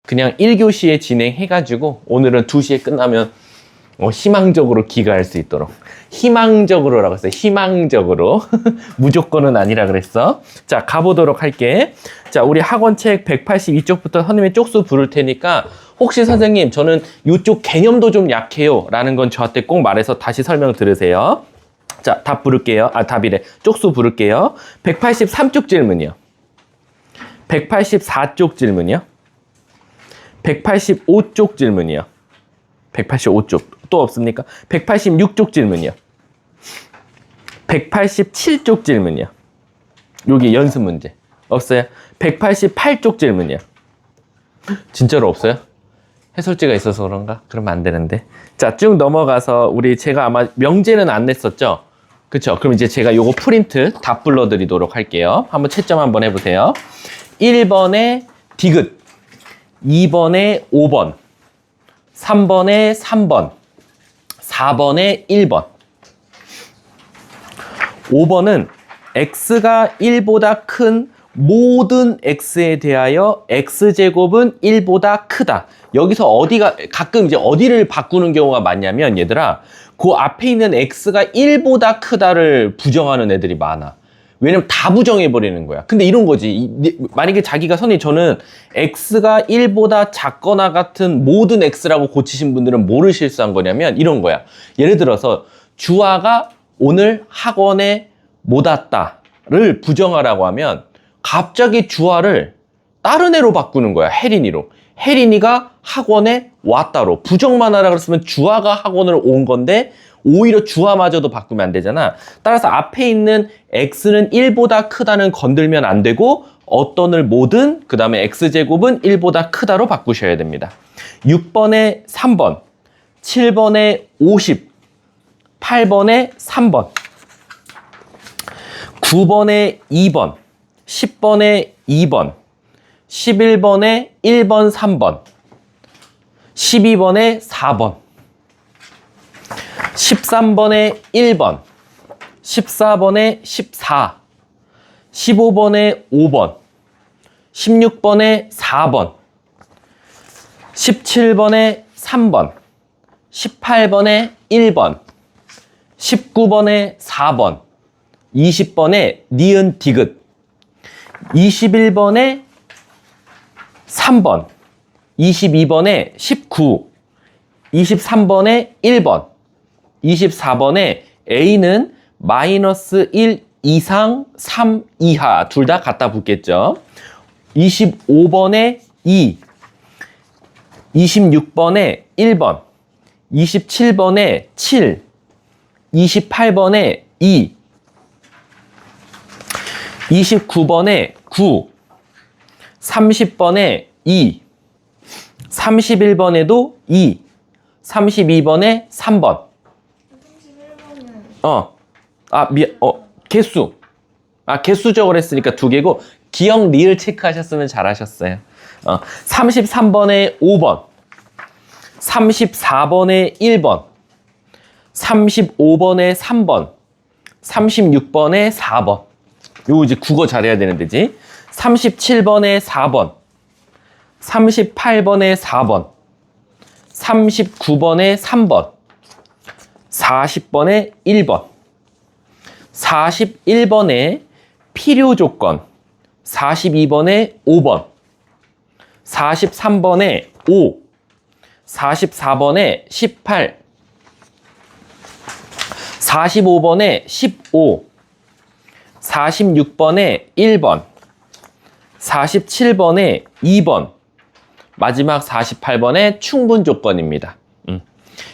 그냥 1교시에 진행해가지고 오늘은 2시에 끝나면 희망적으로 귀가할 수 있도록. 희망적으로라고 했어요. 희망적으로. 무조건은 아니라 그랬어. 자, 가보도록 할게. 자, 우리 학원책 182쪽부터 선생님의 쪽수 부를 테니까 혹시 선생님 저는 이쪽 개념도 좀 약해요 라는 건 저한테 꼭 말해서 다시 설명 들으세요. 자, 답 부를게요. 답이래. 쪽수 부를게요. 183쪽 질문이요. 184쪽 질문이요. 185쪽 질문이요. 185쪽 또 없습니까? 186쪽 질문이요. 187쪽 질문이요. 여기 연습 문제 없어요? 188쪽 질문이요. 진짜로 없어요? 해설지가 있어서 그런가? 그러면 안 되는데. 자, 쭉 넘어가서 우리 제가 아마 명제는 안 냈었죠? 그쵸? 그럼 이제 제가 요거 프린트 답 불러드리도록 할게요. 한번 채점 한번 해보세요. 1번에 디귿, 2번에 5번, 3번에 3번, 4번에 1번. 5번은 x가 1보다 큰 모든 x에 대하여 x제곱은 1보다 크다. 여기서 어디가 가끔 이제 어디를 바꾸는 경우가 많냐면 얘들아, 그 앞에 있는 x가 1보다 크다를 부정하는 애들이 많아. 왜냐면 다 부정해 버리는 거야. 근데 이런 거지. 만약에 자기가 선생님 저는 x가 1보다 작거나 같은 모든 x라고 고치신 분들은 뭐를 실수한 거냐면 이런 거야. 예를 들어서 주아가 오늘 학원에 못 왔다를 부정하라고 하면 갑자기 주아를 다른 애로 바꾸는 거야. 혜린이로. 혜린이가 학원에 왔다로. 부정만 하라 그랬으면 주아가 학원을 온 건데 오히려 주아마저도 바꾸면 안 되잖아. 따라서 앞에 있는 x는 1보다 크다는 건들면 안 되고 어떤을 뭐든 그 다음에 x제곱은 1보다 크다로 바꾸셔야 됩니다. 6번에 3번, 7번에 50, 8번에 3번, 9번에 2번, 10번에 2번, 11번에 1번, 3번, 12번에 4번, 13번에 1번, 14번에 14, 15번에 5번, 16번에 4번, 17번에 3번, 18번에 1번, 19번에 4번, 20번에 니은 디귿, 21번에 3번, 22번에 19, 23번에 1번, 24번에 A는 마이너스 1 이상 3 이하 둘 다 갖다 붙겠죠. 25번에 2, 26번에 1번, 27번에 7, 28번에 2, 29번에 9, 30번에 2, 31번에도 2, 32번에 3번. 31번은 개수. 개수적으로 했으니까 2개고, 기억 리을 체크하셨으면 잘하셨어요. 33번에 5번, 34번에 1번, 35번에 3번, 36번에 4번. 요거 이제 국어 잘해야 되는 데지. 37번에 4번, 38번에 4번, 39번에 3번, 40번에 1번, 41번에 필요 조건, 42번에 5번, 43번에 5, 44번에 18, 45번에 15, 46번에 1번, 47번에 2번, 마지막 48번에 충분 조건입니다.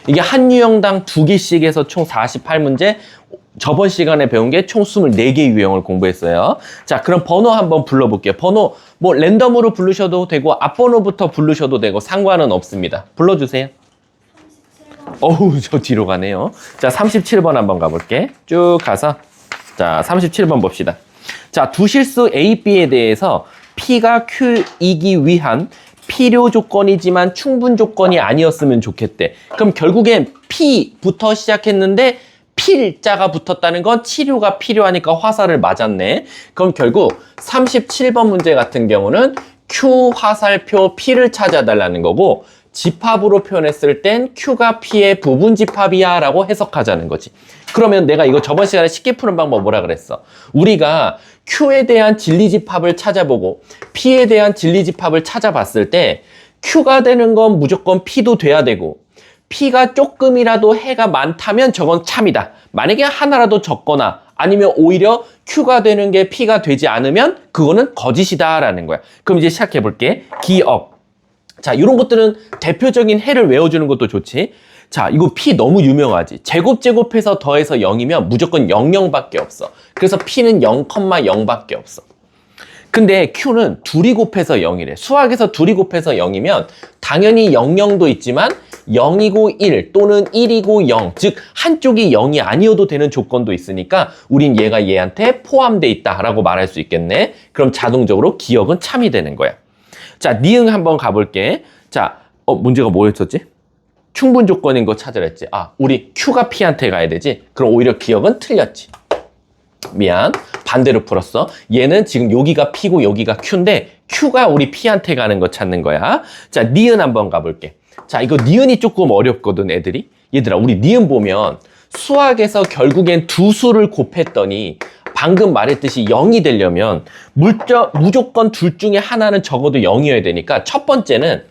이게 한 유형당 2개씩 해서 총 48문제, 저번 시간에 배운 게 총 24개 유형을 공부했어요. 자, 그럼 번호 한번 불러볼게요. 번호 뭐 랜덤으로 부르셔도 되고 앞번호부터 부르셔도 되고 상관은 없습니다. 불러주세요. 37번. 어우, 저 뒤로 가네요. 자, 37번 한번 가볼게. 쭉 가서 자, 37번 봅시다. 자, 두 실수 A, B에 대해서 P가 Q이기 위한 필요 조건이지만 충분 조건이 아니었으면 좋겠대. 그럼 결국엔 P부터 시작했는데 필자가 붙었다는 건 치료가 필요하니까 화살을 맞았네. 그럼 결국 37번 문제 같은 경우는 Q 화살표 P를 찾아달라는 거고 집합으로 표현했을 땐 Q가 P의 부분 집합이야 라고 해석하자는 거지. 그러면 내가 이거 저번 시간에 쉽게 푸는 방법 뭐라 그랬어? 우리가 Q에 대한 진리집합을 찾아보고 P에 대한 진리집합을 찾아봤을 때 Q가 되는 건 무조건 P도 돼야 되고 P가 조금이라도 해가 많다면 저건 참이다. 만약에 하나라도 적거나 아니면 오히려 Q가 되는 게 P가 되지 않으면 그거는 거짓이다 라는 거야. 그럼 이제 시작해 볼게. 기억. 자, 이런 것들은 대표적인 해를 외워주는 것도 좋지. 자, 이거 P 너무 유명하지. 제곱해서 더해서 0이면 무조건 00밖에 없어. 그래서 P는 0,0밖에 없어. 근데 Q는 둘이 곱해서 0이래. 수학에서 둘이 곱해서 0이면 당연히 00도 있지만 0이고 1 또는 1이고 0, 즉 한쪽이 0이 아니어도 되는 조건도 있으니까 우린 얘가 얘한테 포함돼 있다라고 말할 수 있겠네. 그럼 자동적으로 기억은 참이 되는 거야. 자, 니응 한번 가볼게. 자, 문제가 뭐였었지? 충분 조건인 거 찾으랬지. 아, 우리 Q가 P한테 가야 되지. 그럼 오히려 기억은 틀렸지. 미안. 반대로 풀었어. 얘는 지금 여기가 P고 여기가 Q인데 Q가 우리 P한테 가는 거 찾는 거야. 자, 니은 한번 가볼게. 자, 이거 니은이 조금 어렵거든, 애들이. 얘들아, 우리 니은 보면 수학에서 결국엔 두 수를 곱했더니 방금 말했듯이 0이 되려면 무조건 둘 중에 하나는 적어도 0이어야 되니까 첫 번째는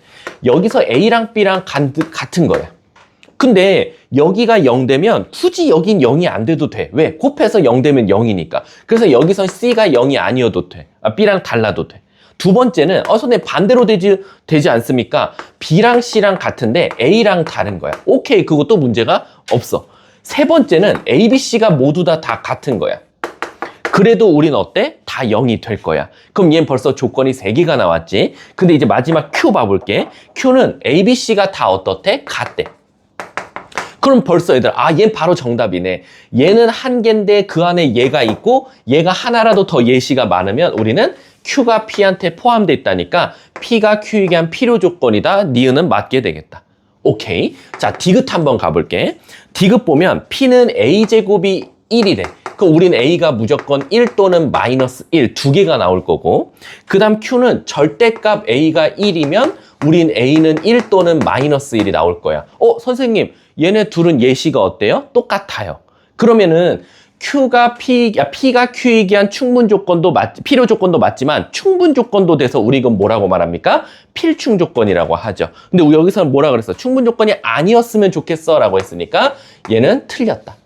여기서 A랑 B랑 같은 거야. 근데 여기가 0 되면 굳이 여긴 0이 안 돼도 돼. 왜? 곱해서 0 되면 0이니까. 그래서 여기서 C가 0이 아니어도 돼. B랑 달라도 돼. 두 번째는 선생님 반대로 되지 않습니까? B랑 C랑 같은데 A랑 다른 거야. 오케이, 그것도 문제가 없어. 세 번째는 A, B, C가 모두 다 같은 거야. 그래도 우린 어때? 다 0이 될 거야. 그럼 얘는 벌써 조건이 3개가 나왔지. 근데 이제 마지막 Q 봐볼게. Q는 A, B, C가 다 어떻대? 같대. 그럼 벌써 얘들, 얘는 바로 정답이네. 얘는 한 개인데 그 안에 얘가 있고 얘가 하나라도 더 예시가 많으면 우리는 Q가 P한테 포함돼 있다니까 P가 Q에게 한 필요 조건이다. 니은은 맞게 되겠다. 오케이. 자, 디귿 한번 가볼게. 디귿 보면 P는 A제곱이 1이래. 그럼 우린 A가 무조건 1 또는 마이너스 1 두 개가 나올 거고, 그 다음 Q는 절대값 A가 1이면 우린 A는 1 또는 마이너스 1이 나올 거야. 선생님, 얘네 둘은 예시가 어때요? 똑같아요. 그러면은 P가 Q이기 한 충분 조건도 필요 조건도 맞지만 충분 조건도 돼서 우리 이건 뭐라고 말합니까? 필충 조건이라고 하죠. 근데 여기서는 뭐라 그랬어? 충분 조건이 아니었으면 좋겠어 라고 했으니까 얘는 틀렸다.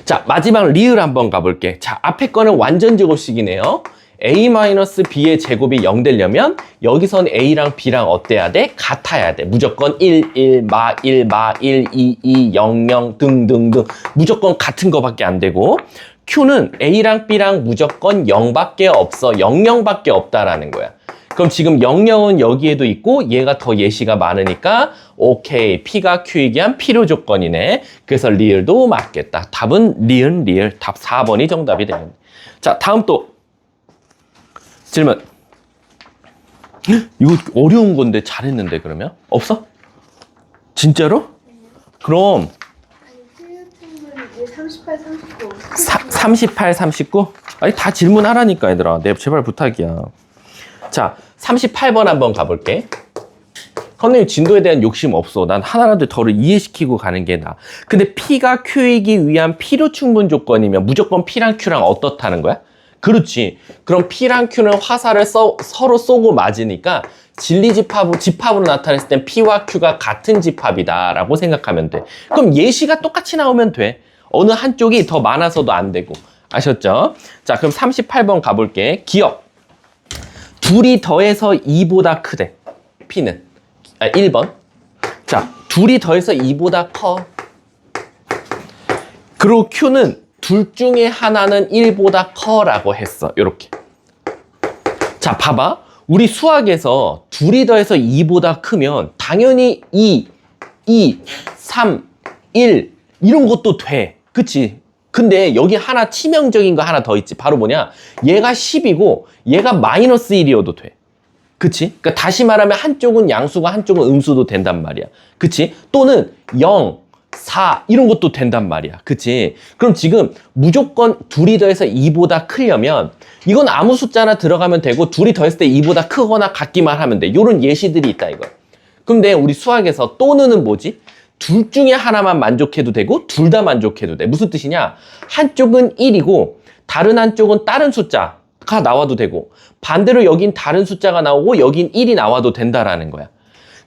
자, 마지막 리을 한번 가볼게. 자, 앞에 거는 완전 제곱식이네요. A-B의 제곱이 0 되려면 여기선 A랑 B랑 어때야 돼? 같아야 돼. 무조건 1, 1, 마 1, 마 1, 2, 2, 0, 0 등등등 무조건 같은 거밖에 안 되고, Q는 A랑 B랑 무조건 0밖에 없어. 0, 0밖에 없다라는 거야. 그럼 지금 0, 0은 여기에도 있고 얘가 더 예시가 많으니까 오케이, P가 Q이기 한 필요 조건이네. 그래서 리을도 맞겠다. 답은 리은, 리을. 답 4번이 정답이 되겠네. 자, 다음 또 질문. 이거 어려운 건데 잘했는데 그러면? 없어? 진짜로? 그럼 아니, 38, 39. 38, 39? 아니, 다 질문하라니까 얘들아. 내 제발 부탁이야. 자, 38번 한번 가볼게. 선생님 진도에 대한 욕심 없어. 난 하나라도 더를 이해시키고 가는 게 나아. 근데 P가 Q이기 위한 필요 충분 조건이면 무조건 P랑 Q랑 어떻다는 거야? 그렇지. 그럼 P랑 Q는 화살을 서로 쏘고 맞으니까 집합으로 나타냈을 땐 P와 Q가 같은 집합이다 라고 생각하면 돼. 그럼 예시가 똑같이 나오면 돼. 어느 한쪽이 더 많아서도 안 되고. 아셨죠? 자, 그럼 38번 가볼게. 기억. 둘이 더해서 2보다 크대. P는 1번. 자, 둘이 더해서 2보다 커. 그리고 Q는 둘 중에 하나는 1보다 커라고 했어. 요렇게. 자, 봐봐. 우리 수학에서 둘이 더해서 2보다 크면 당연히 2, 3, 1 이런 것도 돼. 그치? 근데 여기 하나 치명적인 거 하나 더 있지. 바로 뭐냐? 얘가 10이고 얘가 마이너스 1이어도 돼. 그치? 그러니까 다시 말하면 한쪽은 양수가 한쪽은 음수도 된단 말이야. 그치? 또는 0, 4 이런 것도 된단 말이야. 그치? 그럼 지금 무조건 둘이 더해서 2보다 크려면 이건 아무 숫자나 들어가면 되고 둘이 더했을 때 2보다 크거나 같기만 하면 돼. 요런 예시들이 있다 이거. 근데 우리 수학에서 또는은 뭐지? 둘 중에 하나만 만족해도 되고 둘 다 만족해도 돼. 무슨 뜻이냐? 한쪽은 1이고 다른 한쪽은 다른 숫자가 나와도 되고 반대로 여긴 다른 숫자가 나오고 여긴 1이 나와도 된다라는 거야.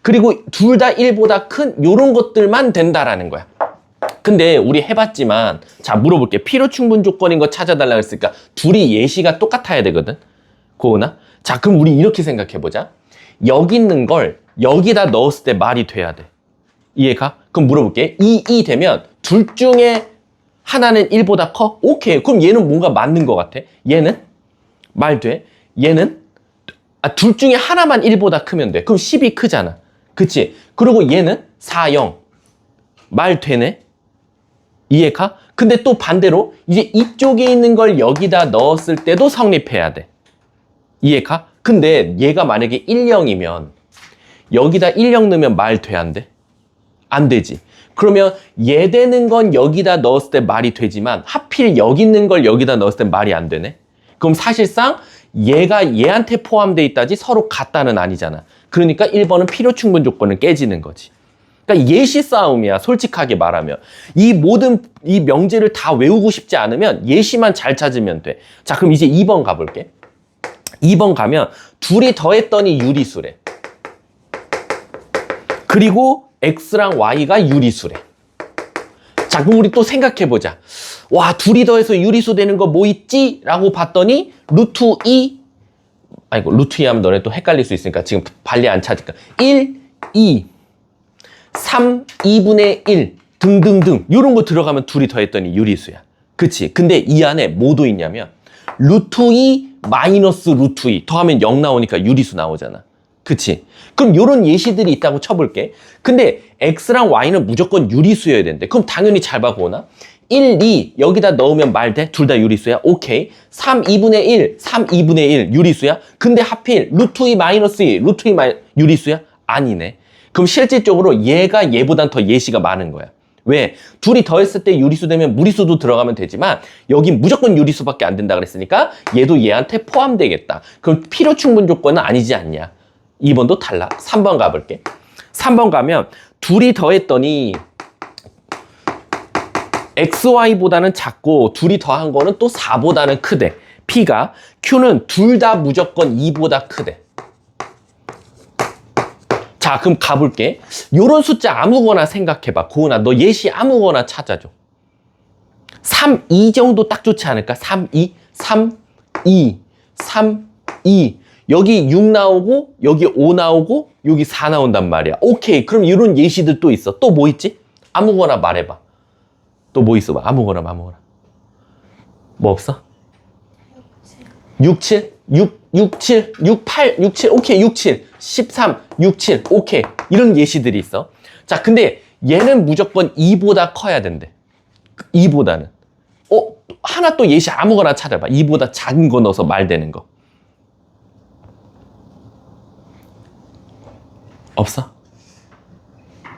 그리고 둘 다 1보다 큰 요런 것들만 된다라는 거야. 근데 우리 해봤지만 자 물어볼게. 필요 충분 조건인 거 찾아달라고 했으니까 둘이 예시가 똑같아야 되거든. 고은아. 자 그럼 우리 이렇게 생각해보자. 여기 있는 걸 여기다 넣었을 때 말이 돼야 돼. 이해가? 그럼 물어볼게. 2 되면 둘 중에 하나는 1보다 커? 오케이. 그럼 얘는 뭔가 맞는 것 같아. 얘는? 말 돼. 얘는? 둘 중에 하나만 1보다 크면 돼. 그럼 10이 크잖아. 그치? 그리고 얘는 4, 0. 말 되네? 이해가? 근데 또 반대로 이제 이쪽에 있는 걸 여기다 넣었을 때도 성립해야 돼. 이해가? 근데 얘가 만약에 1, 0이면 여기다 1, 0 넣으면 말 돼? 안 돼? 안 되지. 그러면 얘 되는 건 여기다 넣었을 때 말이 되지만 하필 여기 있는 걸 여기다 넣었을 때 말이 안 되네? 그럼 사실상 얘가 얘한테 포함되어 있다지 서로 같다는 아니잖아. 그러니까 1번은 필요 충분 조건은 깨지는 거지. 그러니까 예시 싸움이야. 솔직하게 말하면. 이 명제를 다 외우고 싶지 않으면 예시만 잘 찾으면 돼. 자, 그럼 이제 2번 가볼게. 2번 가면 둘이 더했더니 유리수래. 그리고 X랑 Y가 유리수래. 자, 그럼 우리 또 생각해보자. 와, 둘이 더해서 유리수 되는 거 뭐 있지? 라고 봤더니 루트 2 아이고 루트 2 하면 너네 또 헷갈릴 수 있으니까 지금 발리 안 찾을까. 1, 2, 3, 2분의 1 등등등 이런 거 들어가면 둘이 더했더니 유리수야. 그치? 근데 이 안에 뭐도 있냐면 루트 2 마이너스 루트 2 더하면 0 나오니까 유리수 나오잖아. 그치? 그럼 이런 예시들이 있다고 쳐볼게. 근데 X랑 Y는 무조건 유리수여야 된대. 그럼 당연히 잘 봐보나? 1, 2 여기다 넣으면 말 돼? 둘 다 유리수야? 오케이. 3, 2분의 1, 3, 2분의 1 유리수야? 근데 하필 루트 2 마이너스 2, 루트 2 유리수야? 아니네. 그럼 실질적으로 얘가 얘보단 더 예시가 많은 거야. 왜? 둘이 더했을 때 유리수 되면 무리수도 들어가면 되지만 여긴 무조건 유리수밖에 안 된다 그랬으니까 얘도 얘한테 포함되겠다. 그럼 필요 충분 조건은 아니지 않냐? 2번도 달라. 3번 가볼게. 3번 가면 둘이 더했더니 XY보다는 작고 둘이 더한 거는 또 4보다는 크대. P가 Q는 둘 다 무조건 2보다 크대. 자, 그럼 가볼게. 요런 숫자 아무거나 생각해봐. 고은아, 너 예시 아무거나 찾아줘. 3, 2 정도 딱 좋지 않을까? 3, 2, 3, 2, 3, 2. 여기 6 나오고, 여기 5 나오고, 여기 4 나온단 말이야. 오케이. 그럼 이런 예시들 또 있어. 또 뭐 있지? 아무거나 말해봐. 또 뭐 있어 봐. 아무거나. 뭐 없어? 6, 7, 6, 7, 6, 8, 6, 7, 오케이, 6, 7, 13, 6, 7, 오케이. 이런 예시들이 있어. 자, 근데 얘는 무조건 2보다 커야 된대. 2보다는. 하나 또 예시 아무거나 찾아봐. 2보다 작은 거 넣어서 말 되는 거. 없어?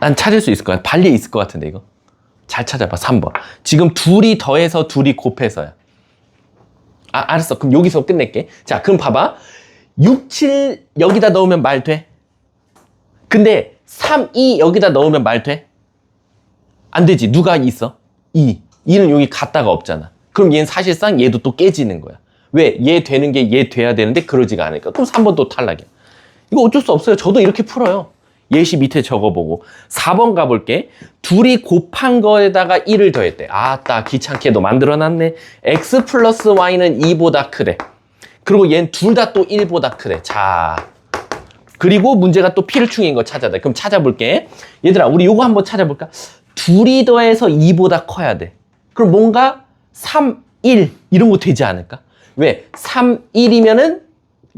난 찾을 수 있을 거야. 발리에 있을 것 같은데, 이거. 잘 찾아봐. 3번. 지금 둘이 더해서 둘이 곱해서야. 알았어. 그럼 여기서 끝낼게. 자, 그럼 봐봐. 6, 7 여기다 넣으면 말 돼? 근데 3, 2 여기다 넣으면 말 돼? 안 되지. 누가 있어? 2. 2는 여기 갖다가 없잖아. 그럼 얘는 사실상 얘도 또 깨지는 거야. 왜? 얘 되는 게 얘 돼야 되는데 그러지가 않으니까. 그럼 3번 또 탈락이야. 이거 어쩔 수 없어요. 저도 이렇게 풀어요. 예시 밑에 적어보고. 4번 가볼게. 둘이 곱한 거에다가 1을 더했대. 아따, 귀찮게도 만들어놨네. X 플러스 Y는 2보다 크대. 그리고 얘는 둘 다 또 1보다 크대. 자, 그리고 문제가 또 필충인 거 찾아야 돼. 그럼 찾아볼게. 얘들아, 우리 요거 한번 찾아볼까? 둘이 더해서 2보다 커야 돼. 그럼 뭔가 3, 1 이런 거 되지 않을까? 왜? 3, 1이면은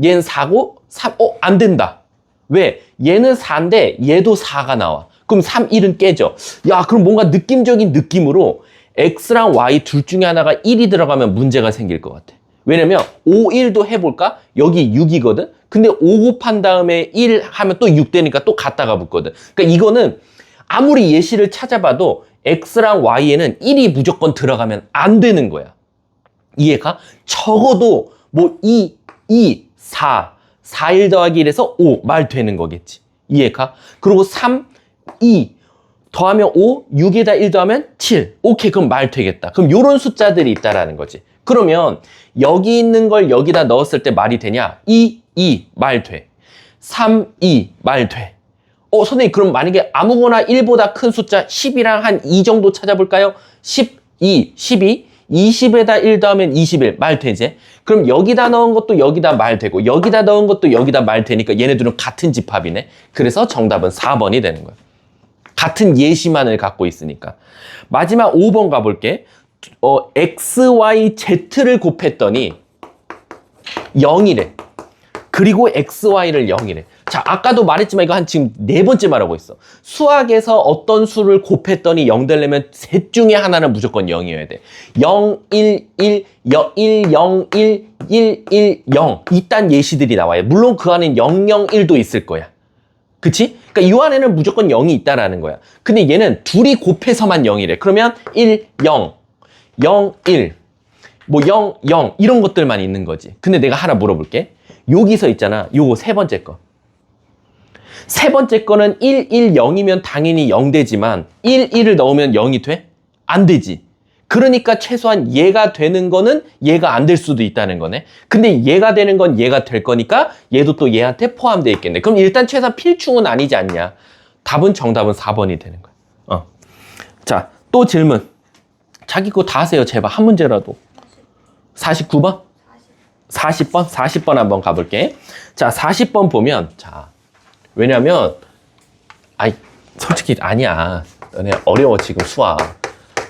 얘는 4고 3, 안 된다. 왜? 얘는 4인데 얘도 4가 나와. 그럼 3, 1은 깨져. 야, 그럼 뭔가 느낌적인 느낌으로 X랑 Y 둘 중에 하나가 1이 들어가면 문제가 생길 것 같아. 왜냐면 5, 1도 해볼까? 여기 6이거든? 근데 5 곱한 다음에 1 하면 또 6 되니까 또 갖다가 붙거든. 그러니까 이거는 아무리 예시를 찾아봐도 X랑 Y에는 1이 무조건 들어가면 안 되는 거야. 이해가? 적어도 뭐 4, 1 더하기 1에서 5 말 되는 거겠지. 이해가? 그리고 3, 2 더하면 5, 6에다 1 더하면 7. 오케이, 그럼 말 되겠다. 그럼 요런 숫자들이 있다라는 거지. 그러면 여기 있는 걸 여기다 넣었을 때 말이 되냐? 2 말 돼. 3, 2 말 돼. 선생님, 그럼 만약에 아무거나 1보다 큰 숫자 10이랑 한 2 정도 찾아볼까요? 12, 20에다 1 더하면 21 말 되지? 그럼 여기다 넣은 것도 여기다 말 되고 여기다 넣은 것도 여기다 말 되니까 얘네들은 같은 집합이네. 그래서 정답은 4번이 되는 거야. 같은 예시만을 갖고 있으니까. 마지막 5번 가볼게. X, Y, Z를 곱했더니 0이래. 그리고 X, Y를 0이래. 자, 아까도 말했지만 이거 지금 4번째 말하고 있어. 수학에서 어떤 수를 곱했더니 0 되려면 셋 중에 하나는 무조건 0이어야 돼. 0, 1, 1, 0, 1, 1, 0. 이딴 예시들이 나와요. 물론 그 안엔 0, 0, 1도 있을 거야. 그치? 그러니까 이 안에는 무조건 0이 있다라는 거야. 근데 얘는 둘이 곱해서만 0이래. 그러면 1, 0, 0, 1, 뭐 0, 0 이런 것들만 있는 거지. 근데 내가 하나 물어볼게. 여기서 있잖아. 요거 세 번째 거. 세 번째 거는 1, 1, 0이면 당연히 0 되지만 1, 1을 넣으면 0이 돼? 안 되지. 그러니까 최소한 얘가 되는 거는 얘가 안 될 수도 있다는 거네. 근데 얘가 되는 건 얘가 될 거니까 얘도 또 얘한테 포함되어 있겠네. 그럼 일단 최소한 필충은 아니지 않냐. 정답은 4번이 되는 거야. 자, 또 질문. 자기 거 다 하세요. 제발 한 문제라도. 49번? 40번? 40번 한번 가볼게. 자, 40번 보면, 자, 왜냐면, 솔직히 아니야. 너네 어려워, 지금 수학.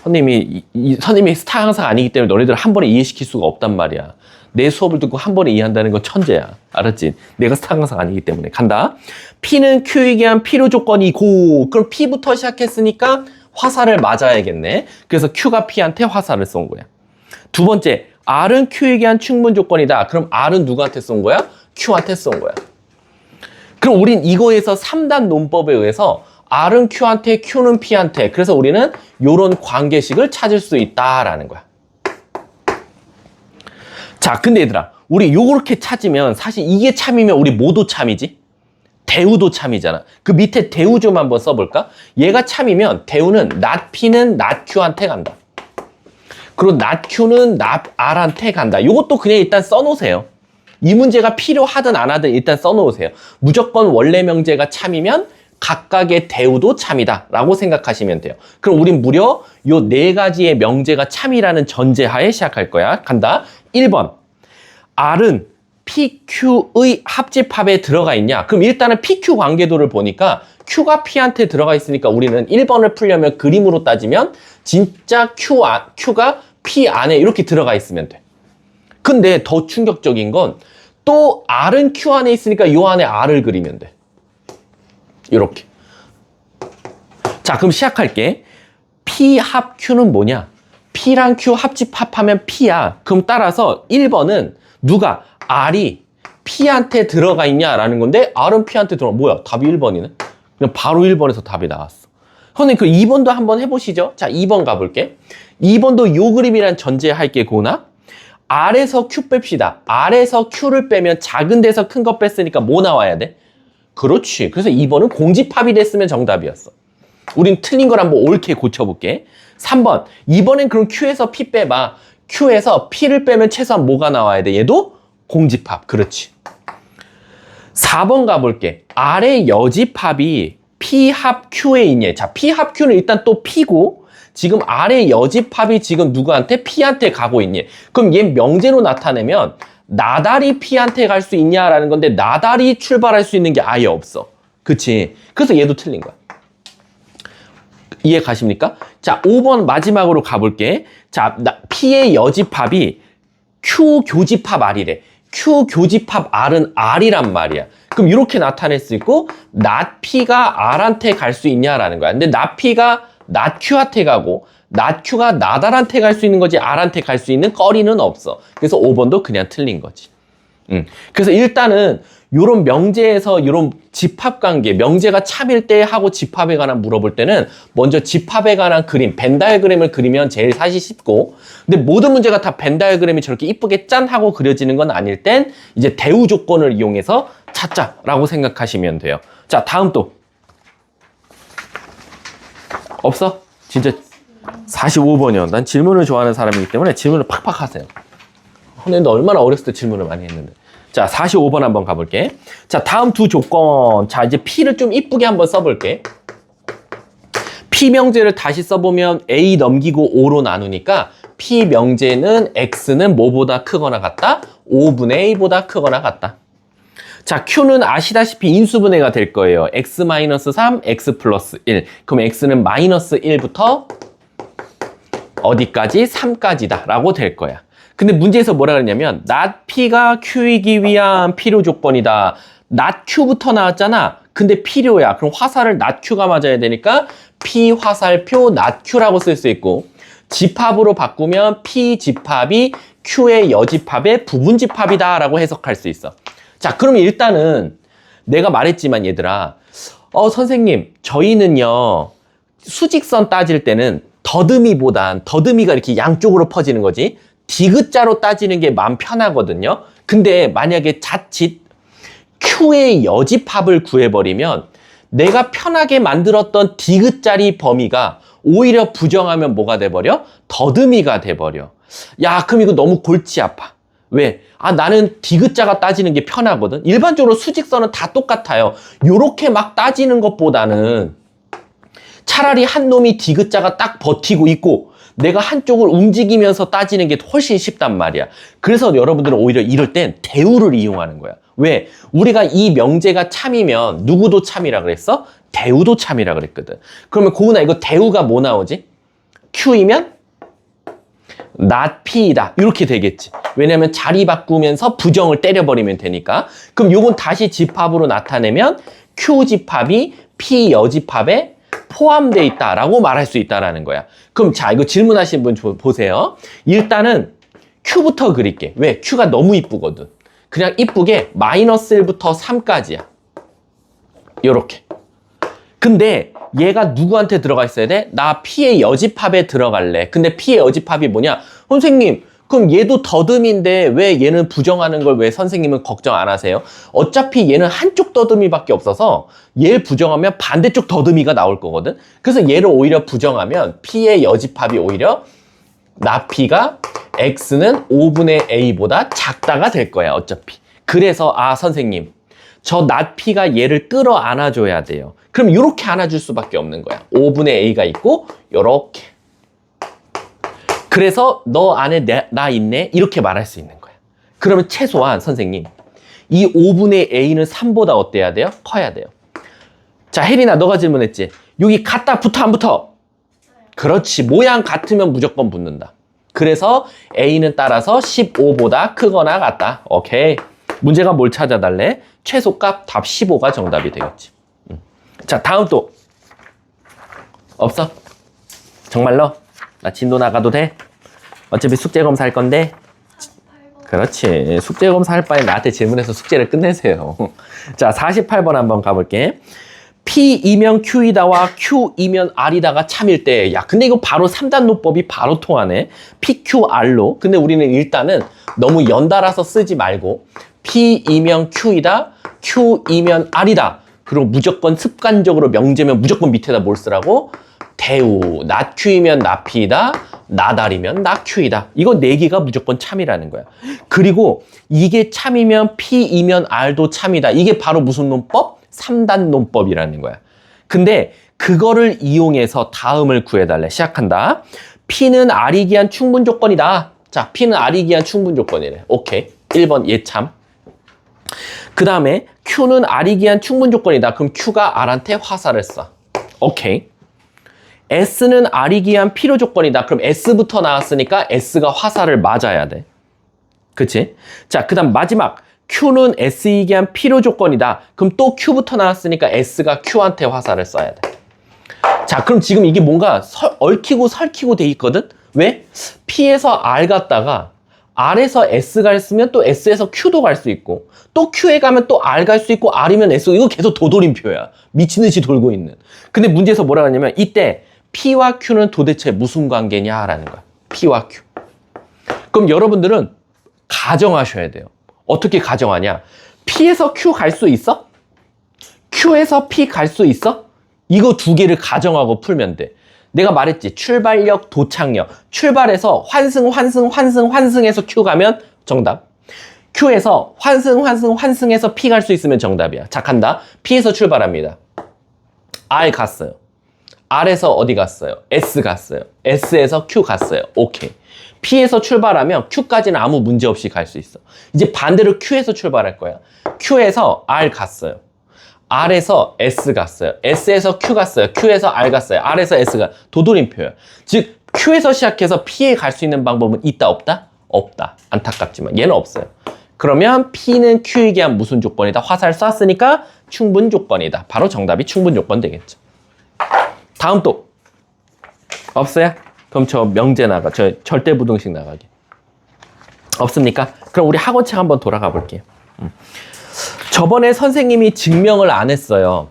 선생님이 스타 강사가 아니기 때문에 너네들 한 번에 이해시킬 수가 없단 말이야. 내 수업을 듣고 한 번에 이해한다는 건 천재야. 알았지? 내가 스타 강사가 아니기 때문에. 간다. P는 Q에게 한 필요 조건이고, 그럼 P부터 시작했으니까 화살을 맞아야겠네. 그래서 Q가 P한테 화살을 쏜 거야. 두 번째, R은 Q에게 한 충분 조건이다. 그럼 R은 누구한테 쏜 거야? Q한테 쏜 거야. 그럼 우린 이거에서 3단 논법에 의해서 R은 Q한테, Q는 P한테. 그래서 우리는 이런 관계식을 찾을 수 있다라는 거야. 자, 근데 얘들아, 우리 요렇게 찾으면 사실 이게 참이면 우리 뭐도 참이지? 대우도 참이잖아. 그 밑에 대우 좀 한번 써볼까? 얘가 참이면 대우는 not P는 not Q한테 간다. 그리고 not Q는 not R한테 간다. 요것도 그냥 일단 써놓으세요. 이 문제가 필요하든 안 하든 일단 써놓으세요. 무조건 원래 명제가 참이면 각각의 대우도 참이다 라고 생각하시면 돼요. 그럼 우린 무려 요 4가지의 명제가 참이라는 전제하에 시작할 거야. 간다. 1번. R은 PQ의 합집합에 들어가 있냐? 그럼 일단은 PQ 관계도를 보니까 Q가 P한테 들어가 있으니까 우리는 1번을 풀려면 그림으로 따지면 진짜 Q가 P 안에 이렇게 들어가 있으면 돼. 근데 더 충격적인 건 또 R은 Q 안에 있으니까 요 안에 R을 그리면 돼. 이렇게. 자, 그럼 시작할게. P 합 Q는 뭐냐? P랑 Q 합집합하면 P야. 그럼 따라서 1번은 누가? R이 P한테 들어가 있냐라는 건데 R은 P한테 들어가. 뭐야? 답이 1번이네. 그냥 바로 1번에서 답이 나왔어. 선생님, 그 2번도 한번 해보시죠. 자, 2번 가볼게. 2번도 요 그림이란 전제할게, 고나. R에서 Q 뺍시다. R에서 Q를 빼면 작은 데서 큰 거 뺐으니까 뭐 나와야 돼? 그렇지. 그래서 2번은 공집합이 됐으면 정답이었어. 우린 틀린 걸 한번 옳게 고쳐볼게. 3번. 이번엔 그럼 Q에서 P 빼봐. Q에서 P를 빼면 최소한 뭐가 나와야 돼? 얘도 공집합. 그렇지. 4번 가볼게. R의 여집합이 P 합 Q에 있냐. 자, P 합 Q는 일단 또 P고, 지금 R의 여집합이 지금 누구한테? P한테 가고 있니? 그럼 얘 명제로 나타내면 나달이 P한테 갈 수 있냐라는 건데 나달이 출발할 수 있는 게 아예 없어. 그치? 그래서 얘도 틀린 거야. 이해 가십니까? 자, 5번 마지막으로 가볼게. 자, P의 여집합이 Q 교집합 R이래. Q 교집합 R은 R이란 말이야. 그럼 이렇게 나타낼 수 있고 not P가 R한테 갈 수 있냐라는 거야. 근데 not P가 not Q한테 가고 not Q가 not R한테 갈 수 있는 거지 R한테 갈 수 있는 거리는 없어. 그래서 5번도 그냥 틀린 거지. 그래서 일단은 요런 명제에서 요런 집합관계, 명제가 참일 때 하고 집합에 관한 물어볼 때는 먼저 집합에 관한 그림, 벤 다이어그램을 그리면 제일 사실 쉽고, 근데 모든 문제가 다 벤 다이어그램이 저렇게 이쁘게 짠 하고 그려지는 건 아닐 땐 이제 대우 조건을 이용해서 찾자라고 생각하시면 돼요. 자, 다음 또. 없어? 진짜 45번이요. 난 질문을 좋아하는 사람이기 때문에 질문을 팍팍 하세요. 근데 너 얼마나 어렸을 때 질문을 많이 했는데. 자, 45번 한번 가볼게. 자, 다음 두 조건. 자, 이제 P를 좀 이쁘게 한번 써볼게. P 명제를 다시 써보면 A 넘기고 5로 나누니까 P 명제는 X는 뭐보다 크거나 같다? 5분의 A보다 크거나 같다. 자, Q는 아시다시피 인수분해가 될 거예요. X-3, X 플러스 1. 그럼 X는 마이너스 1부터 어디까지? 3까지다 라고 될 거야. 근데 문제에서 뭐라 그랬냐면 not P가 Q이기 위한 필요 조건이다. not Q부터 나왔잖아. 근데 필요야. 그럼 화살을 not Q가 맞아야 되니까 P 화살표 not Q라고 쓸 수 있고, 집합으로 바꾸면 P 집합이 Q의 여집합의 부분집합이다 라고 해석할 수 있어. 자, 그럼 일단은 내가 말했지만 얘들아, 선생님 저희는요 수직선 따질 때는 더듬이가 이렇게 양쪽으로 퍼지는 거지 디귿자로 따지는 게 마음 편하거든요. 근데 만약에 자칫 Q의 여집합을 구해버리면 내가 편하게 만들었던 디귿자리 범위가 오히려 부정하면 뭐가 돼버려? 더듬이가 돼버려. 야, 그럼 이거 너무 골치 아파. 왜? 나는 디귿자가 따지는 게 편하거든. 일반적으로 수직선은 다 똑같아요. 요렇게 막 따지는 것보다는 차라리 한 놈이 디귿자가 딱 버티고 있고 내가 한쪽을 움직이면서 따지는 게 훨씬 쉽단 말이야. 그래서 여러분들은 오히려 이럴 땐 대우를 이용하는 거야. 왜? 우리가 이 명제가 참이면 누구도 참이라 그랬어? 대우도 참이라 그랬거든. 그러면 고은아, 이거 대우가 뭐 나오지? Q이면 not P이다 이렇게 되겠지. 왜냐면 자리 바꾸면서 부정을 때려버리면 되니까. 그럼 요건 다시 집합으로 나타내면 Q 집합이 P 여집합에 포함되어 있다라고 말할 수 있다라는 거야. 그럼 자, 이거 질문하신 분 보세요. 일단은 Q부터 그릴게. 왜? Q가 너무 이쁘거든. 그냥 이쁘게 마이너스 1부터 3까지야. 요렇게. 근데 얘가 누구한테 들어가 있어야 돼? 나 P의 여집합에 들어갈래. 근데 P의 여집합이 뭐냐? 선생님, 그럼 얘도 더듬인데 왜 얘는 부정하는 걸 왜 선생님은 걱정 안 하세요? 어차피 얘는 한쪽 더듬이밖에 없어서 얘 부정하면 반대쪽 더듬이가 나올 거거든. 그래서 얘를 오히려 부정하면 P의 여집합이 오히려 나 P가 X는 5분의 A보다 작다가 될 거야, 어차피. 그래서 선생님, 저 not P가 얘를 끌어안아줘야 돼요. 그럼 이렇게 안아줄 수밖에 없는 거야. 5분의 A가 있고 요렇게. 그래서 너 안에 나 있네 이렇게 말할 수 있는 거야. 그러면 최소한 선생님 이 5분의 A는 3보다 어때야 돼요? 커야 돼요. 자, 혜린아, 너가 질문했지. 여기 같다 붙어 안 붙어? 그렇지. 모양 같으면 무조건 붙는다. 그래서 A는 따라서 15보다 크거나 같다. 오케이. 문제가 뭘 찾아달래? 최소값 답 15가 정답이 되겠지. 자, 다음 또. 없어? 정말로? 나 진도 나가도 돼? 어차피 숙제 검사 할 건데. 그렇지. 숙제 검사 할 바에 나한테 질문해서 숙제를 끝내세요. 자, 48번 한번 가볼게. P이면 Q이다와 Q이면 R이다가 참일 때, 야, 근데 이거 바로 3단 논법이 바로 통하네. PQR로. 근데 우리는 일단은 너무 연달아서 쓰지 말고 P이면 Q이다, Q이면 R이다. 그리고 무조건 습관적으로 명제면 무조건 밑에다 뭘 쓰라고? 대우. not Q이면 not P이다, not R이면 not Q이다. 이거 4개가 무조건 참이라는 거야. 그리고 이게 참이면 P이면 R도 참이다. 이게 바로 무슨 논법? 3단 논법이라는 거야. 근데 그거를 이용해서 다음을 구해달래. 시작한다. P는 R이기 한 충분 조건이다. 자, P는 R이기 한 충분 조건이래. 오케이. 1번 예참. 그 다음에 Q는 R이기 한 충분 조건이다. 그럼 Q가 R한테 화살을 쏴. 오케이. S는 R이기 한 필요 조건이다. 그럼 S부터 나왔으니까 S가 화살을 맞아야 돼. 그치? 자, 그 다음 마지막. Q는 S이기 한 필요 조건이다. 그럼 또 Q부터 나왔으니까 S가 Q한테 화살을 쏴야 돼. 자, 그럼 지금 이게 뭔가 얽히고 설키고 돼 있거든? 왜? P에서 R 갔다가 R에서 S가 있으면 또 S에서 Q도 갈 수 있고 또 Q에 가면 또 R 갈 수 있고 R이면 S. 이거 계속 도돌림표야. 미친듯이 돌고 있는. 근데 문제에서 뭐라고 하냐면 이때 P와 Q는 도대체 무슨 관계냐라는 거야. P와 Q. 그럼 여러분들은 가정하셔야 돼요. 어떻게 가정하냐? P에서 Q 갈 수 있어? Q에서 P 갈 수 있어? 이거 두 개를 가정하고 풀면 돼. 내가 말했지. 출발력, 도착력. 출발해서 환승해서 Q 가면 정답. Q에서 환승해서 P 갈 수 있으면 정답이야. 자, 간다. P에서 출발합니다. R 갔어요. R에서 어디 갔어요? S 갔어요. S에서 Q 갔어요. 오케이. P에서 출발하면 Q까지는 아무 문제 없이 갈 수 있어. 이제 반대로 Q에서 출발할 거야. Q에서 R 갔어요. R에서 S 갔어요. S에서 Q 갔어요. Q에서 R 갔어요. R에서 S가 도돌림표예요. 즉 Q에서 시작해서 P에 갈 수 있는 방법은 있다 없다? 없다. 안타깝지만 얘는 없어요. 그러면 P는 Q이게 한 무슨 조건이다? 화살 쐈으니까 충분 조건이다. 바로 정답이 충분 조건 되겠죠. 다음 또 없어요? 그럼 저 명제 나가. 저 절대부등식 나가게. 없습니까? 그럼 우리 학원책 한번 돌아가 볼게요. 저번에 선생님이 증명을 안 했어요.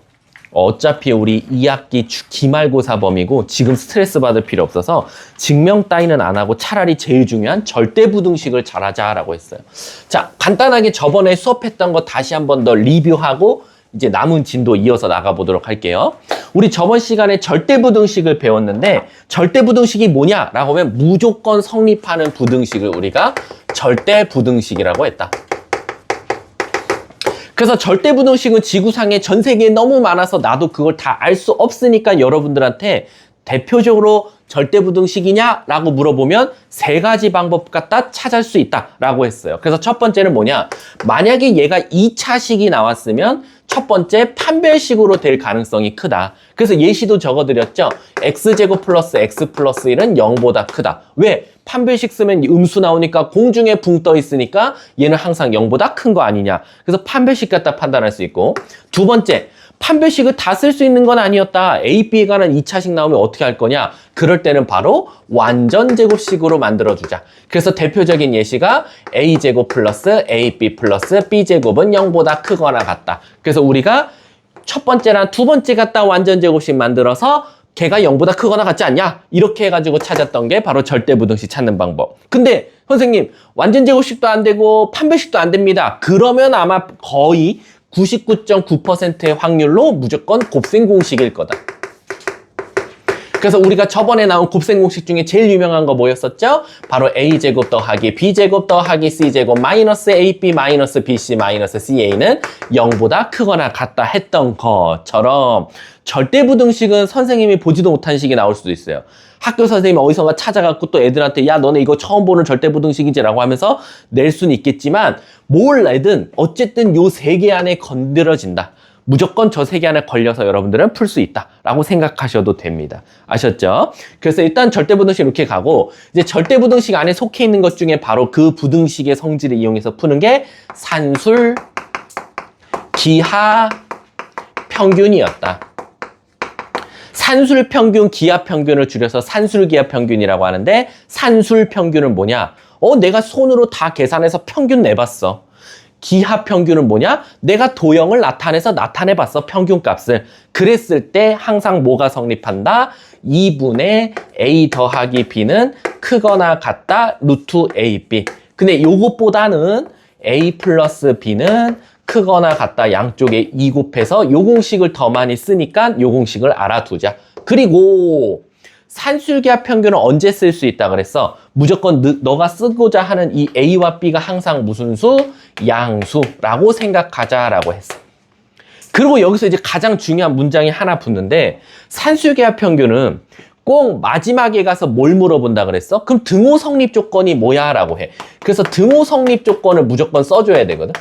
어차피 우리 2학기 기말고사 범위고 지금 스트레스 받을 필요 없어서 증명 따위는 안 하고 차라리 제일 중요한 절대부등식을 잘하자라고 했어요. 자, 간단하게 저번에 수업했던 거 다시 한번 더 리뷰하고 이제 남은 진도 이어서 나가보도록 할게요. 우리 저번 시간에 절대부등식을 배웠는데 절대부등식이 뭐냐라고 하면 무조건 성립하는 부등식을 우리가 절대부등식이라고 했다. 그래서 절대부등식은 지구상에 전 세계에 너무 많아서 나도 그걸 다 알 수 없으니까 여러분들한테 대표적으로 절대부등식이냐? 라고 물어보면 세 가지 방법 갖다 찾을 수 있다 라고 했어요. 그래서 첫 번째는 뭐냐? 만약에 얘가 2차식이 나왔으면 첫 번째 판별식으로 될 가능성이 크다. 그래서 예시도 적어드렸죠. x제곱 플러스 x 플러스 1은 0보다 크다. 왜? 판별식 쓰면 음수 나오니까 공중에 붕 떠 있으니까 얘는 항상 0보다 큰 거 아니냐. 그래서 판별식 갖다 판단할 수 있고. 두 번째, 판별식을 다 쓸 수 있는 건 아니었다. A, B에 관한 2차식 나오면 어떻게 할 거냐? 그럴 때는 바로 완전제곱식으로 만들어주자. 그래서 대표적인 예시가 A제곱 플러스 AB 플러스 B제곱은 0보다 크거나 같다. 그래서 우리가 첫 번째랑 두 번째 갖다 완전제곱식 만들어서 걔가 0보다 크거나 같지 않냐? 이렇게 해가지고 찾았던 게 바로 절대부등식 찾는 방법. 근데 선생님 완전제곱식도 안 되고 판별식도 안 됩니다. 그러면 아마 거의 99.9%의 확률로 무조건 곱셈공식일 거다. 그래서 우리가 저번에 나온 곱셈공식 중에 제일 유명한 거 뭐였었죠? 바로 A제곱 더하기 B제곱 더하기 C제곱 마이너스 AB 마이너스 BC 마이너스 CA는 0보다 크거나 같다 했던 것처럼 절대부등식은 선생님이 보지도 못한 식이 나올 수도 있어요. 학교 선생님이 어디선가 찾아갖고 또 애들한테 야 너네 이거 처음 보는 절대부등식이지 라고 하면서 낼 수는 있겠지만 뭘 내든 어쨌든 요 세 개 안에 건드려진다. 무조건 저 세 개 안에 걸려서 여러분들은 풀 수 있다 라고 생각하셔도 됩니다. 아셨죠? 그래서 일단 절대부등식 이렇게 가고 이제 절대부등식 안에 속해 있는 것 중에 바로 그 부등식의 성질을 이용해서 푸는 게 산술, 기하, 평균이었다. 산술평균, 기하평균을 줄여서 산술기하평균이라고 하는데 산술평균은 뭐냐? 내가 손으로 다 계산해서 평균 내봤어. 기하평균은 뭐냐? 내가 도형을 나타내서 나타내봤어. 평균값을. 그랬을 때 항상 뭐가 성립한다? 2분의 A 더하기 B는 크거나 같다. 루트 AB. 근데 요것보다는 A 플러스 B는 크거나 같다. 양쪽에 2 곱해서 요 공식을 더 많이 쓰니까 요 공식을 알아두자. 그리고 산술기하 평균은 언제 쓸 수 있다 그랬어? 무조건 너가 쓰고자 하는 이 A와 B가 항상 무슨 수? 양수라고 생각하자라고 했어. 그리고 여기서 이제 가장 중요한 문장이 하나 붙는데 산술기하 평균은 꼭 마지막에 가서 뭘 물어본다 그랬어? 그럼 등호 성립 조건이 뭐야? 라고 해. 그래서 등호 성립 조건을 무조건 써줘야 되거든.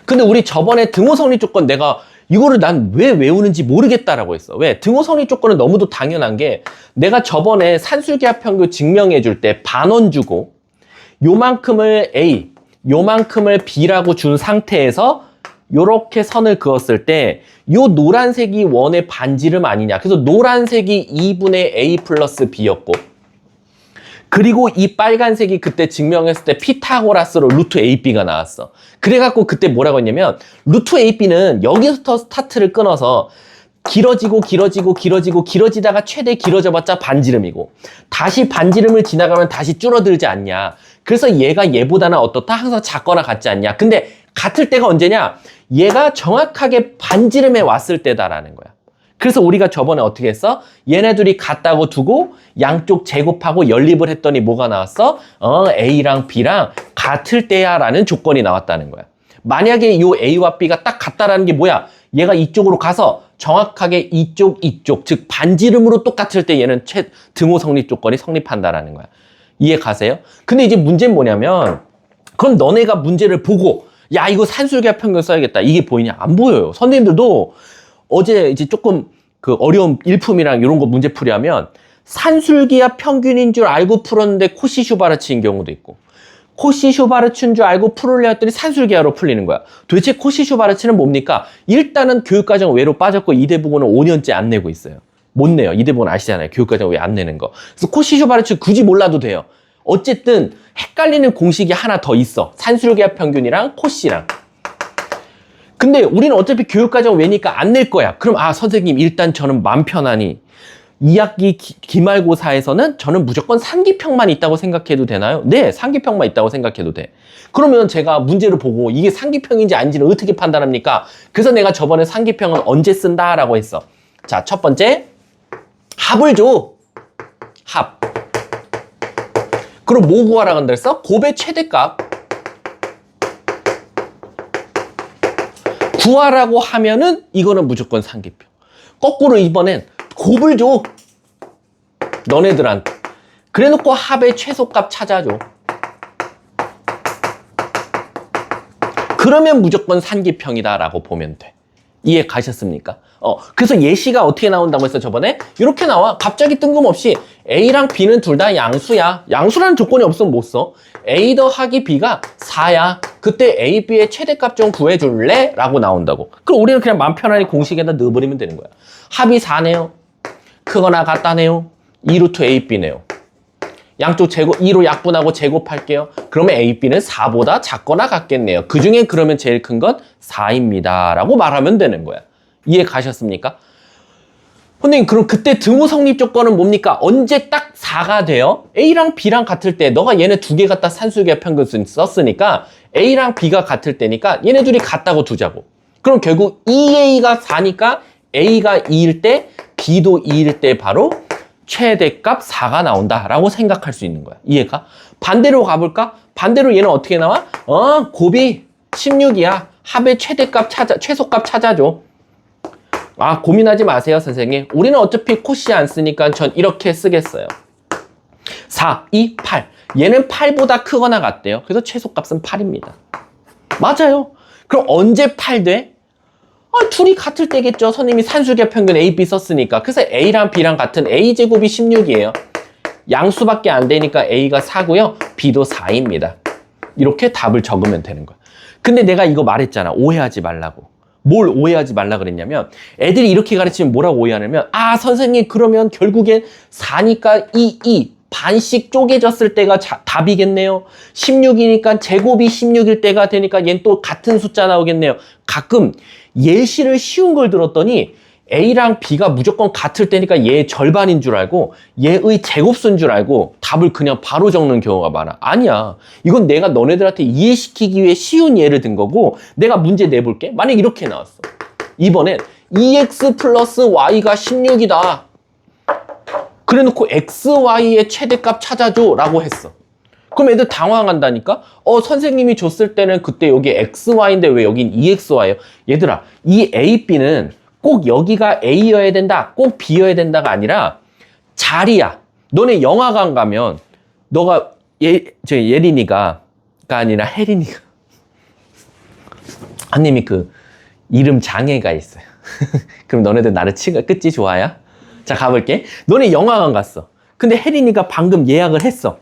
근데 우리 저번에 등호 성립 조건 내가 이거를 난 왜 외우는지 모르겠다라고 했어. 왜? 등호 성립 조건은 너무도 당연한 게 내가 저번에 산술기하 평균 증명해 줄 때 반원 주고 요만큼을 A, 요만큼을 B라고 준 상태에서 요렇게 선을 그었을 때 요 노란색이 원의 반지름 아니냐. 그래서 노란색이 2분의 A 플러스 B였고 그리고 이 빨간색이 그때 증명했을 때 피타고라스로 루트 AB가 나왔어. 그래갖고 그때 뭐라고 했냐면 루트 AB는 여기서부터 스타트를 끊어서 길어지다가 최대 길어져봤자 반지름이고 다시 반지름을 지나가면 다시 줄어들지 않냐. 그래서 얘가 얘보다는 어떻다? 항상 작거나 같지 않냐. 근데 같을 때가 언제냐? 얘가 정확하게 반지름에 왔을 때다라는 거야. 그래서 우리가 저번에 어떻게 했어? 얘네들이 같다고 두고 양쪽 제곱하고 연립을 했더니 뭐가 나왔어? A랑 B랑 같을 때야 라는 조건이 나왔다는 거야. 만약에 이 A와 B가 딱 같다라는 게 뭐야? 얘가 이쪽으로 가서 정확하게 이쪽, 즉 반지름으로 똑같을 때 얘는 등호 성립 조건이 성립한다라는 거야. 이해 가세요? 근데 이제 문제는 뭐냐면 그럼 너네가 문제를 보고 야 이거 산술기하 평균 써야겠다. 이게 보이냐? 안 보여요. 선생님들도 어제 이제 조금 그 어려운 일품이랑 이런 거 문제 풀이하면 산술기하 평균인 줄 알고 풀었는데 코시-슈바르츠인 경우도 있고 코시-슈바르츠인 줄 알고 풀으려 했더니 산술기하로 풀리는 거야. 도대체 코시-슈바르츠는 뭡니까? 일단은 교육과정 외로 빠졌고 이대부고는 5년째 안 내고 있어요. 못 내요. 이대부고는 아시잖아요. 교육과정 외 안 내는 거. 그래서 코시-슈바르츠 굳이 몰라도 돼요. 어쨌든 헷갈리는 공식이 하나 더 있어. 산술기하 평균이랑 코시랑. 근데 우리는 어차피 교육과정 외니까 안 낼 거야. 그럼 선생님 일단 저는 맘 편하니 2학기 기말고사에서는 저는 무조건 상기평만 있다고 생각해도 되나요? 네, 상기평만 있다고 생각해도 돼. 그러면 제가 문제를 보고 이게 상기평인지 아닌지는 어떻게 판단합니까? 그래서 내가 저번에 상기평은 언제 쓴다라고 했어. 자, 첫 번째 합을 줘. 합. 그럼 뭐 구하라고 한다 했어? 곱의 최대값. 구하라고 하면은 이거는 무조건 상기평. 거꾸로 이번엔 곱을 줘. 너네들한테. 그래놓고 합의 최소값 찾아줘. 그러면 무조건 상기평이다라고 보면 돼. 이해 가셨습니까? 그래서 예시가 어떻게 나온다고 했어 저번에? 이렇게 나와. 갑자기 뜬금없이 A랑 B는 둘 다 양수야. 양수라는 조건이 없으면 못 써. A 더하기 B가 4야. 그때 A, B의 최대값 좀 구해줄래? 라고 나온다고. 그럼 우리는 그냥 마음 편하게 공식에다 넣어버리면 되는 거야. 합이 4네요. 크거나 같다네요. 2루트 A, B네요. 양쪽 제곱, 2로 약분하고 제곱할게요. 그러면 A, B는 4보다 작거나 같겠네요. 그 중에 그러면 제일 큰 건 4입니다. 라고 말하면 되는 거야. 이해 가셨습니까? 선생님, 그럼 그때 등호 성립 조건은 뭡니까? 언제 딱 4가 돼요? A랑 B랑 같을 때, 너가 얘네 두 개 갖다 산술기하 평균 썼으니까 A랑 B가 같을 때니까 얘네 둘이 같다고 두자고. 그럼 결국 2A가 4니까 A가 2일 때, B도 2일 때 바로 최대값 4가 나온다라고 생각할 수 있는 거야. 이해가? 반대로 가볼까? 반대로 얘는 어떻게 나와? 곱이 16이야. 합의 최대값 최소값 찾아줘. 고민하지 마세요, 선생님. 우리는 어차피 코시 안 쓰니까 전 이렇게 쓰겠어요. 4, 2, 8. 얘는 8보다 크거나 같대요. 그래서 최소값은 8입니다. 맞아요. 그럼 언제 8 돼? 둘이 같을 때겠죠. 선생님이 산술기하 평균 A, B 썼으니까. 그래서 A랑 B랑 같은 A제곱이 16이에요. 양수밖에 안 되니까 A가 4고요. B도 4입니다. 이렇게 답을 적으면 되는 거야. 근데 내가 이거 말했잖아. 오해하지 말라고. 뭘 오해하지 말라 그랬냐면 애들이 이렇게 가르치면 뭐라고 오해하냐면 선생님 그러면 결국엔 4니까 2 반씩 쪼개졌을 때가 답이겠네요. 16이니까 제곱이 16일 때가 되니까 얘는 또 같은 숫자 나오겠네요. 가끔 예시를 쉬운 걸 들었더니 A랑 B가 무조건 같을 때니까 얘의 절반인 줄 알고 얘의 제곱수인 줄 알고 답을 그냥 바로 적는 경우가 많아. 아니야. 이건 내가 너네들한테 이해시키기 위해 쉬운 예를 든 거고 내가 문제 내볼게. 만약 이렇게 나왔어. 이번엔 2x 플러스 y가 16이다. 그래놓고 xy의 최대값 찾아줘 라고 했어. 그럼 애들 당황한다니까? 선생님이 줬을 때는 그때 여기 xy인데 왜 여긴 2xy예요? 얘들아, 이 a, b는 꼭 여기가 A여야 된다, 꼭 B여야 된다가 아니라 자리야. 너네 영화관 가면 너가 예린이가 아니라 혜린이가 한님이 그 이름 장애가 있어요. 그럼 너네들 나를 끝이 좋아야? 자, 가볼게. 너네 영화관 갔어. 근데 혜린이가 방금 예약을 했어.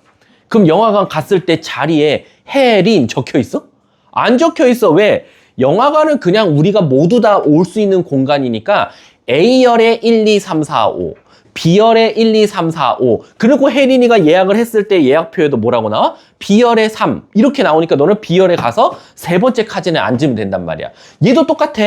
그럼 영화관 갔을 때 자리에 혜린 적혀 있어? 안 적혀 있어. 왜? 영화관은 그냥 우리가 모두 다 올 수 있는 공간이니까 A열에 1, 2, 3, 4, 5, B열의 1, 2, 3, 4, 5. 그리고 혜린이가 예약을 했을 때 예약표에도 뭐라고 나와? B열의 3. 이렇게 나오니까 너는 B열에 가서 세 번째 카진에 앉으면 된단 말이야. 얘도 똑같아.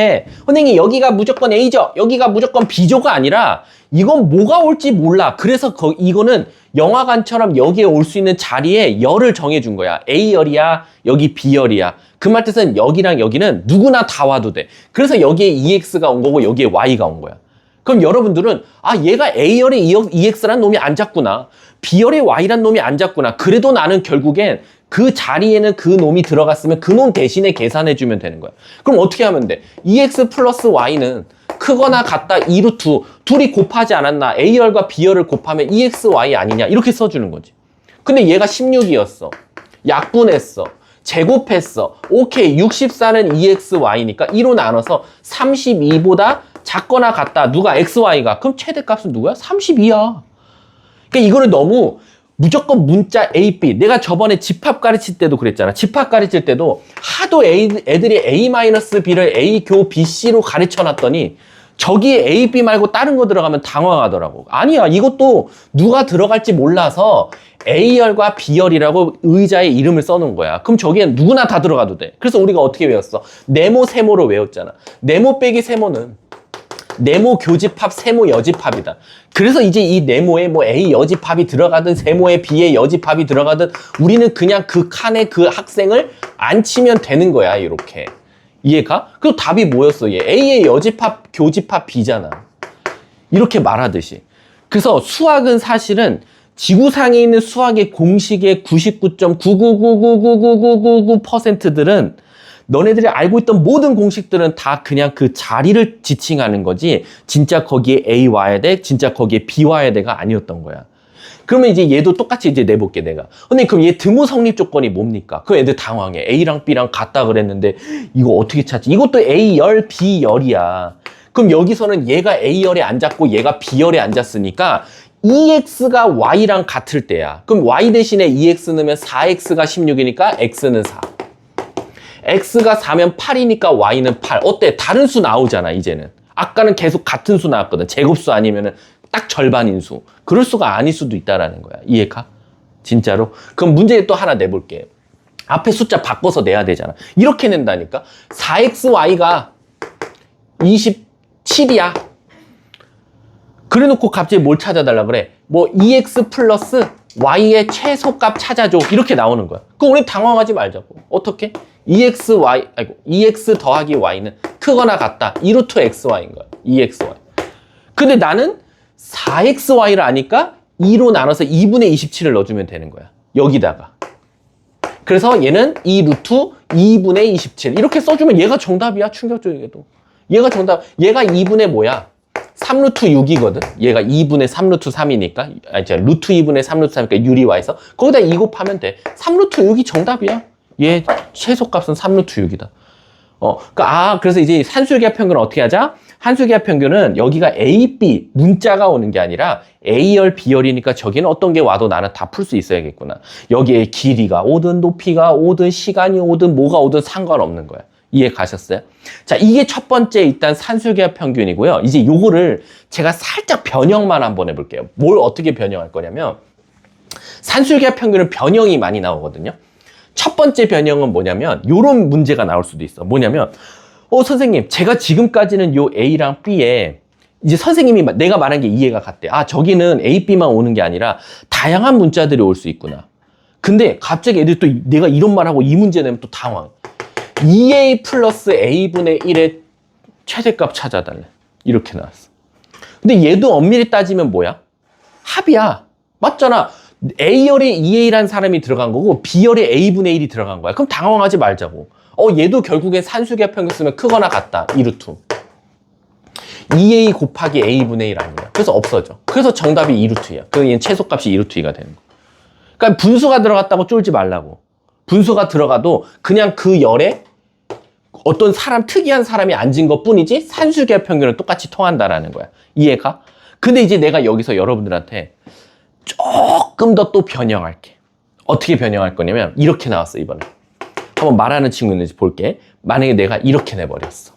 선생님 여기가 무조건 A죠. 여기가 무조건 B조가 아니라 이건 뭐가 올지 몰라. 그래서 이거는 영화관처럼 여기에 올 수 있는 자리에 열을 정해준 거야. A열이야, 여기 B열이야. 그 말 뜻은 여기랑 여기는 누구나 다 와도 돼. 그래서 여기에 EX가 온 거고 여기에 Y가 온 거야. 그럼 여러분들은 아 얘가 A열에 EX란 놈이 앉았구나. B열에 Y란 놈이 앉았구나. 그래도 나는 결국엔 그 자리에는 그 놈이 들어갔으면 그 놈 대신에 계산해주면 되는 거야. 그럼 어떻게 하면 돼? EX 플러스 Y는 크거나 같다 2루트 둘이 곱하지 않았나? A열과 B열을 곱하면 EXY 아니냐? 이렇게 써주는 거지. 근데 얘가 16이었어. 약분했어. 제곱했어. 오케이. 64는 EXY니까 2로 나눠서 32보다 작거나 같다. 누가? XY가. 그럼 최대값은 누구야? 32야. 그러니까 이거를 너무 무조건 문자 A, B. 내가 저번에 집합 가르칠 때도 그랬잖아. 집합 가르칠 때도 하도 애들이 A-B를 A, 교, B, C로 가르쳐 놨더니 저기에 A, B 말고 다른 거 들어가면 당황하더라고. 아니야. 이것도 누가 들어갈지 몰라서 A열과 B열이라고 의자에 이름을 써놓은 거야. 그럼 저기엔 누구나 다 들어가도 돼. 그래서 우리가 어떻게 외웠어? 네모, 세모로 외웠잖아. 네모 빼기 세모는 네모 교집합, 세모 여집합이다. 그래서 이제 이 네모에 뭐 A 여집합이 들어가든 세모에 B의 여집합이 들어가든 우리는 그냥 그 칸에 그 학생을 앉히면 되는 거야. 이렇게. 이해가? 그리고 답이 뭐였어? 얘 A의 여집합, 교집합 B잖아. 이렇게 말하듯이. 그래서 수학은 사실은 지구상에 있는 수학의 공식의 99.999999999%들은 너네들이 알고 있던 모든 공식들은 다 그냥 그 자리를 지칭하는 거지 진짜 거기에 A 와야 돼, 진짜 거기에 B 와야 돼가 아니었던 거야. 그러면 이제 얘도 똑같이 이제 내볼게 내가. 근데 그럼 얘 등호 성립 조건이 뭡니까? 그 애들 당황해. A랑 B랑 같다 그랬는데 이거 어떻게 찾지? 이것도 A열, B열이야. 그럼 여기서는 얘가 A열에 앉았고 얘가 B열에 앉았으니까 EX가 Y랑 같을 때야. 그럼 Y 대신에 EX 넣으면 4X가 16이니까 X는 4. X가 4면 8이니까 Y는 8. 어때? 다른 수 나오잖아, 이제는. 아까는 계속 같은 수 나왔거든. 제곱수 아니면은 딱 절반인 수. 그럴 수가 아닐 수도 있다라는 거야. 이해가? 진짜로? 그럼 문제 또 하나 내볼게. 앞에 숫자 바꿔서 내야 되잖아. 이렇게 낸다니까? 4XY가 27이야. 그래 놓고 갑자기 뭘 찾아달라 그래? 뭐 2X 플러스 Y의 최소값 찾아줘. 이렇게 나오는 거야. 그럼 우리 당황하지 말자고. 어떻게? 2X 더하기 Y는 크거나 같다. 2루트 XY인 거야. 2XY. 근데 나는 4XY를 아니까 2로 나눠서 2분의 27을 넣어주면 되는 거야. 여기다가. 그래서 얘는 2루트 2분의 27. 이렇게 써주면 얘가 정답이야. 충격적이게도. 얘가 정답. 얘가 2분의 뭐야? 3루트 6이거든. 얘가 2분의 3루트 3이니까. 루트 2분의 3루트 3이니까 유리 와서 거기다 2 곱하면 돼. 3루트 6이 정답이야. 얘 최소값은 3루트 6이다. 그래서 이제 산술기하 평균은 어떻게 하자? 한술기하 평균은 여기가 A, B 문자가 오는 게 아니라 A열, B열이니까 저기는 어떤 게 와도 나는 다 풀 수 있어야겠구나. 여기에 길이가 오든 높이가 오든 시간이 오든 뭐가 오든 상관없는 거야. 이해 가셨어요? 자, 이게 첫 번째 일단 산술기하 평균이고요. 이제 요거를 제가 살짝 변형만 한번 해볼게요. 뭘 어떻게 변형할 거냐면 산술기하 평균은 변형이 많이 나오거든요. 첫 번째 변형은 뭐냐면 요런 문제가 나올 수도 있어. 뭐냐면 선생님 제가 지금까지는 요 A랑 B에 이제 선생님이 내가 말한 게 이해가 갔대. 아 저기는 A, B만 오는 게 아니라 다양한 문자들이 올 수 있구나. 근데 갑자기 애들이 또 내가 이런 말하고 이 문제 내면 또 당황. 2A 플러스 A분의 1의 최대값 찾아달래. 이렇게 나왔어. 근데 얘도 엄밀히 따지면 뭐야? 합이야. 맞잖아. A열에 2A라는 사람이 들어간 거고 B열에 A분의 1이 들어간 거야. 그럼 당황하지 말자고. 얘도 결국엔 산술기하 평균 쓰면 크거나 같다. 2루트. 2A 곱하기 A분의 1 아니야. 그래서 없어져. 그래서 정답이 2루트야. 그래서 얘는 최소값이 2루트가 되는 거. 그러니까 분수가 들어갔다고 쫄지 말라고. 분수가 들어가도 그냥 그 열에 어떤 사람, 특이한 사람이 앉은 것 뿐이지 산술기하 평균은 똑같이 통한다라는 거야. 이해가? 근데 이제 내가 여기서 여러분들한테 조금 더 또 변형할게. 어떻게 변형할 거냐면 이렇게 나왔어 이번에. 한번 말하는 친구 있는지 볼게. 만약에 내가 이렇게 내버렸어.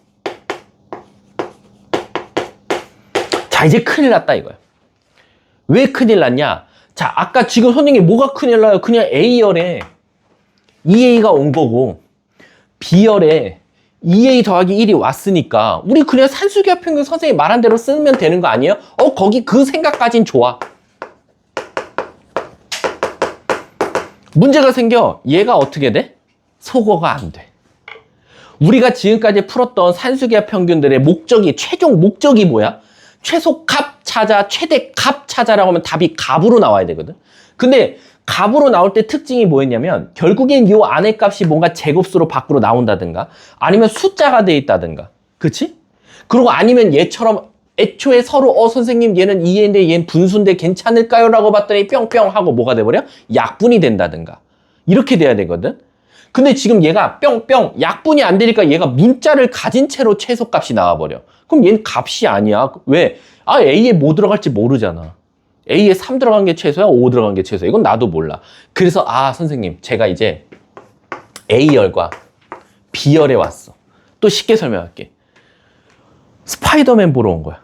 자 이제 큰일 났다 이거야. 왜 큰일 났냐? 자, 아까 지금 선생님 뭐가 큰일 나요? 그냥 A열에 2A가 온 거고 B열에 2A 더하기 1이 왔으니까 우리 그냥 산수기하 평균 선생님 말한 대로 쓰면 되는 거 아니에요? 거기 그 생각까진 좋아. 문제가 생겨. 얘가 어떻게 돼? 소거가 안 돼. 우리가 지금까지 풀었던 산수기하 평균들의 목적이, 최종 목적이 뭐야? 최소값 찾아, 최대값 찾아라고 하면 답이 값으로 나와야 되거든. 근데 값으로 나올 때 특징이 뭐였냐면 결국엔 요 안의 값이 뭔가 제곱수로 밖으로 나온다든가 아니면 숫자가 돼 있다든가. 그치? 그리고 아니면 얘처럼 애초에 서로 선생님 얘는 2A인데 얘는 분수인데 괜찮을까요? 라고 봤더니 뿅뿅 하고 뭐가 돼버려? 약분이 된다든가. 이렇게 돼야 되거든. 근데 지금 얘가 뿅뿅 약분이 안 되니까 얘가 문자를 가진 채로 최소값이 나와버려. 그럼 얘는 값이 아니야. 왜? A에 뭐 들어갈지 모르잖아. A에 3 들어간 게 최소야? 5 들어간 게 최소야? 이건 나도 몰라. 그래서 선생님 제가 이제 A열과 B열에 왔어. 또 쉽게 설명할게. 스파이더맨 보러 온 거야.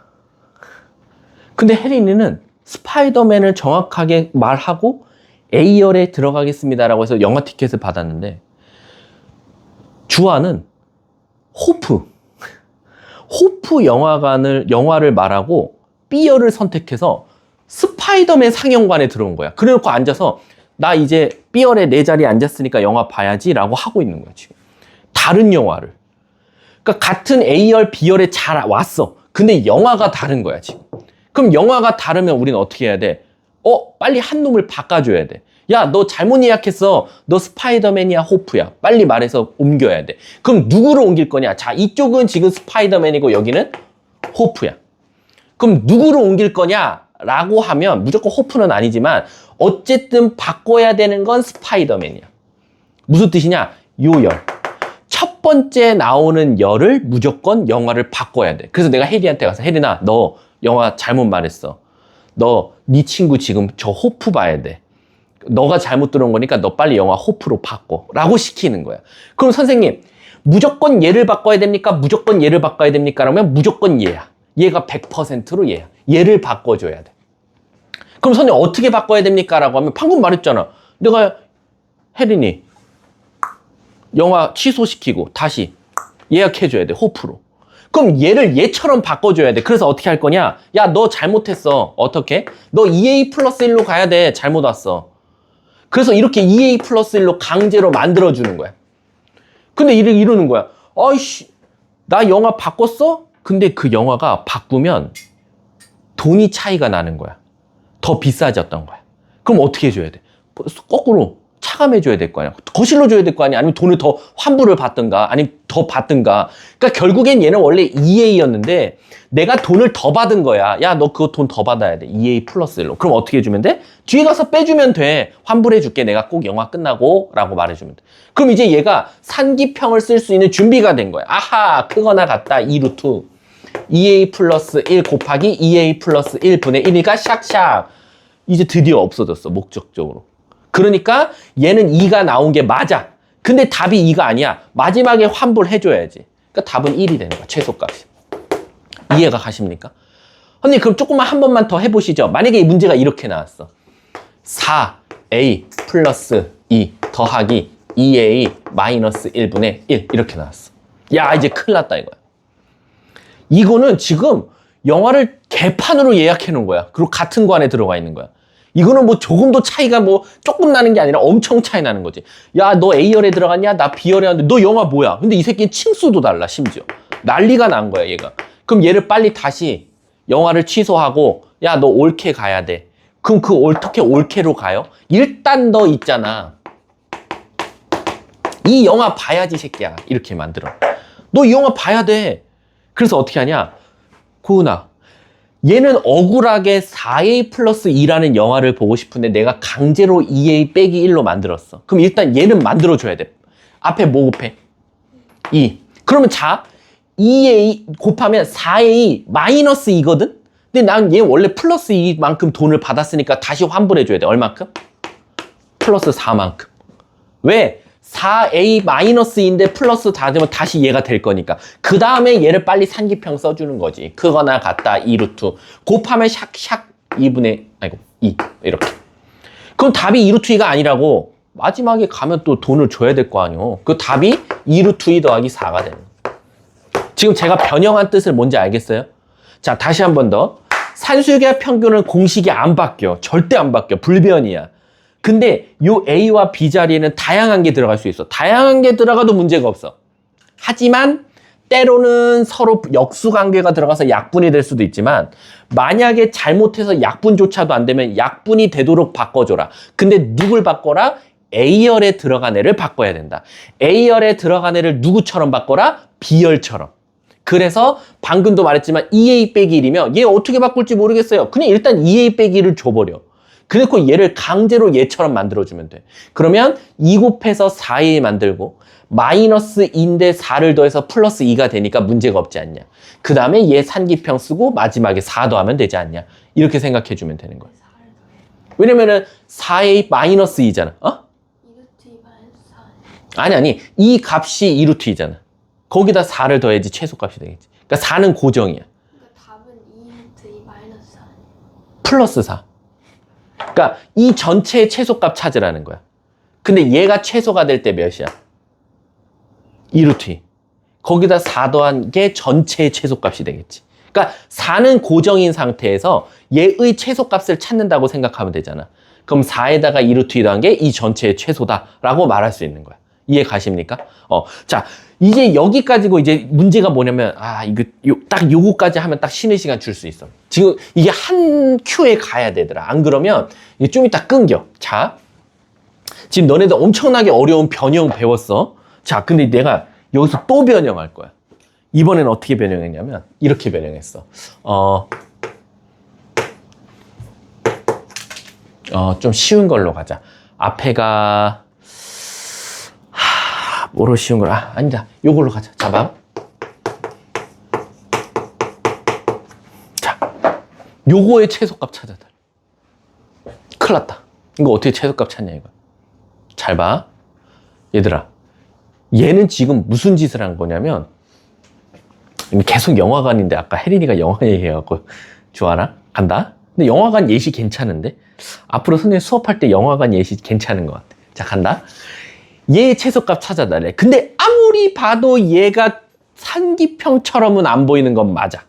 근데 혜린이는 스파이더맨을 정확하게 말하고 A열에 들어가겠습니다라고 해서 영화 티켓을 받았는데 주아는 호프 영화를 말하고 B열을 선택해서 스파이더맨 상영관에 들어온 거야. 그래놓고 앉아서 나 이제 B열에 내 자리에 앉았으니까 영화 봐야지 라고 하고 있는 거야 지금. 다른 영화를. 그러니까 같은 A열, B열에 잘 왔어. 근데 영화가 다른 거야 지금. 그럼 영화가 다르면 우리는 어떻게 해야 돼? 빨리 한 놈을 바꿔줘야 돼. 야, 너 잘못 예약했어. 너 스파이더맨이야, 호프야. 빨리 말해서 옮겨야 돼. 그럼 누구를 옮길 거냐? 자, 이쪽은 지금 스파이더맨이고 여기는 호프야. 그럼 누구를 옮길 거냐? 라고 하면 무조건 호프는 아니지만 어쨌든 바꿔야 되는 건 스파이더맨이야. 무슨 뜻이냐? 요 열. 첫 번째 나오는 열을 무조건 영화를 바꿔야 돼. 그래서 내가 혜리한테 가서 혜리나, 너 영화 잘못 말했어. 네 친구 지금 저 호프 봐야 돼. 너가 잘못 들어온 거니까 너 빨리 영화 호프로 바꿔 라고 시키는 거야. 그럼 선생님 무조건 얘를 바꿔야 됩니까? 무조건 얘를 바꿔야 됩니까? 라면 무조건 얘야. 얘가 100%로 얘야. 얘를 바꿔줘야 돼. 그럼 선생님 어떻게 바꿔야 됩니까? 라고 하면 방금 말했잖아. 내가 혜린이 영화 취소시키고 다시 예약해줘야 돼. 호프로. 그럼 얘를 얘처럼 바꿔줘야 돼. 그래서 어떻게 할 거냐? 야, 너 잘못했어. 어떻게? 너 2A 플러스 1로 가야 돼. 잘못 왔어. 그래서 이렇게 2A 플러스 1로 강제로 만들어주는 거야. 근데 이러는 거야. 아이씨, 나 영화 바꿨어? 근데 그 영화가 바꾸면 돈이 차이가 나는 거야. 더 비싸졌던 거야. 그럼 어떻게 해줘야 돼? 거꾸로 차감해줘야 될 거 아니야. 거실로 줘야 될 거 아니야. 아니면 돈을 더 환불을 받든가 아니면 더 받든가. 그러니까 결국엔 얘는 원래 2A였는데 내가 돈을 더 받은 거야. 야, 너 그거 돈 더 받아야 돼. 2A 플러스 1로. 그럼 어떻게 해주면 돼? 뒤에 가서 빼주면 돼. 환불해줄게. 내가 꼭 영화 끝나고 라고 말해주면 돼. 그럼 이제 얘가 산기평을 쓸 수 있는 준비가 된 거야. 아하, 크거나 같다. 2루트 2A 플러스 1 곱하기 2A 플러스 1분의 1이니까 샥샥. 이제 드디어 없어졌어. 목적적으로. 그러니까 얘는 2가 나온 게 맞아. 근데 답이 2가 아니야. 마지막에 환불해줘야지. 그러니까 답은 1이 되는 거야. 최소값이. 이해가 가십니까? 언니 그럼 조금만 한 번만 더 해보시죠. 만약에 이 문제가 이렇게 나왔어. 4A 플러스 2 더하기 2A 마이너스 1분의 1 이렇게 나왔어. 야, 이제 큰일 났다 이거야. 이거는 지금 영화를 개판으로 예약해 놓은 거야. 그리고 같은 관에 들어가 있는 거야. 이거는 뭐 조금도 차이가 뭐 조금 나는 게 아니라 엄청 차이 나는 거지. 야, 너 A열에 들어갔냐? 나 B열에 왔는데 너 영화 뭐야? 근데 이 새끼는 층수도 달라 심지어. 난리가 난 거야 얘가. 그럼 얘를 빨리 다시 영화를 취소하고 야, 너 올케 가야 돼. 그럼 어떻게 올케로 가요? 일단 너 있잖아. 이 영화 봐야지 새끼야. 이렇게 만들어. 너 이 영화 봐야 돼. 그래서 어떻게 하냐? 고은아, 얘는 억울하게 4A 플러스 2라는 영화를 보고 싶은데 내가 강제로 2A 빼기 1로 만들었어. 그럼 일단 얘는 만들어줘야 돼. 앞에 뭐 곱해? 2. 그러면 자, 2A 곱하면 4A 마이너스 2거든? 근데 난 얘 원래 플러스 2만큼 돈을 받았으니까 다시 환불해줘야 돼. 얼만큼? 플러스 4만큼. 왜? 4A 마이너스 2인데 플러스 다 되면 다시 얘가 될 거니까. 그 다음에 얘를 빨리 산기평 써주는 거지. 크거나 같다 2루트. 곱하면 샥샥 2분의, 아이고, 2. 이렇게. 그럼 답이 2루트 2가 아니라고 마지막에 가면 또 돈을 줘야 될 거 아니에요. 그 답이 2루트 2 더하기 4가 되는 거예요. 지금 제가 변형한 뜻을 뭔지 알겠어요? 자, 다시 한 번 더. 산술계합 평균은 공식이 안 바뀌어. 절대 안 바뀌어. 불변이야. 근데 요 A와 B 자리에는 다양한 게 들어갈 수 있어. 다양한 게 들어가도 문제가 없어. 하지만 때로는 서로 역수관계가 들어가서 약분이 될 수도 있지만 만약에 잘못해서 약분조차도 안 되면 약분이 되도록 바꿔줘라. 근데 누굴 바꿔라? A열에 들어간 애를 바꿔야 된다. A열에 들어간 애를 누구처럼 바꿔라? B열처럼. 그래서 방금도 말했지만 2A 빼기 1이면 얘 어떻게 바꿀지 모르겠어요. 그냥 일단 2A 빼기 1을 줘버려. 그래놓고 얘를 강제로 얘처럼 만들어주면 돼. 그러면 2 곱해서 4A 만들고 마이너스 2인데 4를 더해서 플러스 2가 되니까 문제가 없지 않냐. 그 다음에 얘 산기평 쓰고 마지막에 4 더하면 되지 않냐. 이렇게 생각해주면 되는 거야. 왜냐면은 4A 마이너스 2잖아. 어? 2루트 2 마이너스 4. 아니. 이 값이 2루트 2잖아. 거기다 4를 더해야지 최소값이 되겠지. 그러니까 4는 고정이야. 그러니까 답은 2루트 2 마이너스 4. 플러스 4. 그러니까 이 전체의 최소값 찾으라는 거야. 근데 얘가 최소가 될 때 몇이야? 2루트 2. 거기다 4 더한 게 전체의 최소값이 되겠지. 그러니까 4는 고정인 상태에서 얘의 최소값을 찾는다고 생각하면 되잖아. 그럼 4에다가 2루트 2 더한 게 이 전체의 최소다라고 말할 수 있는 거야. 이해 가십니까? 자, 이제 여기까지고 이제 문제가 뭐냐면, 딱 요거까지 하면 딱 쉬는 시간 줄 수 있어. 지금 이게 한 큐에 가야 되더라. 안 그러면 이게 좀 이따 끊겨. 자, 지금 너네들 엄청나게 어려운 변형 배웠어. 자, 근데 내가 여기서 또 변형할 거야. 이번엔 어떻게 변형했냐면, 이렇게 변형했어. 좀 쉬운 걸로 가자. 앞에가, 뭐로 쉬운 걸, 아니다. 요걸로 가자. 자, 봐. 자, 요거의 최소값 찾아달라. 큰일 났다. 이거 어떻게 최소값 찾냐, 이거. 잘 봐. 얘들아. 얘는 지금 무슨 짓을 한 거냐면, 계속 영화관인데, 아까 혜린이가 영화 얘기해갖고, 좋아라? 간다? 근데 영화관 예시 괜찮은데? 앞으로 선생님 수업할 때 영화관 예시 괜찮은 것 같아. 자, 간다? 얘 최소값 찾아달래. 근데 아무리 봐도 얘가 산기평처럼은 안 보이는 건 맞아.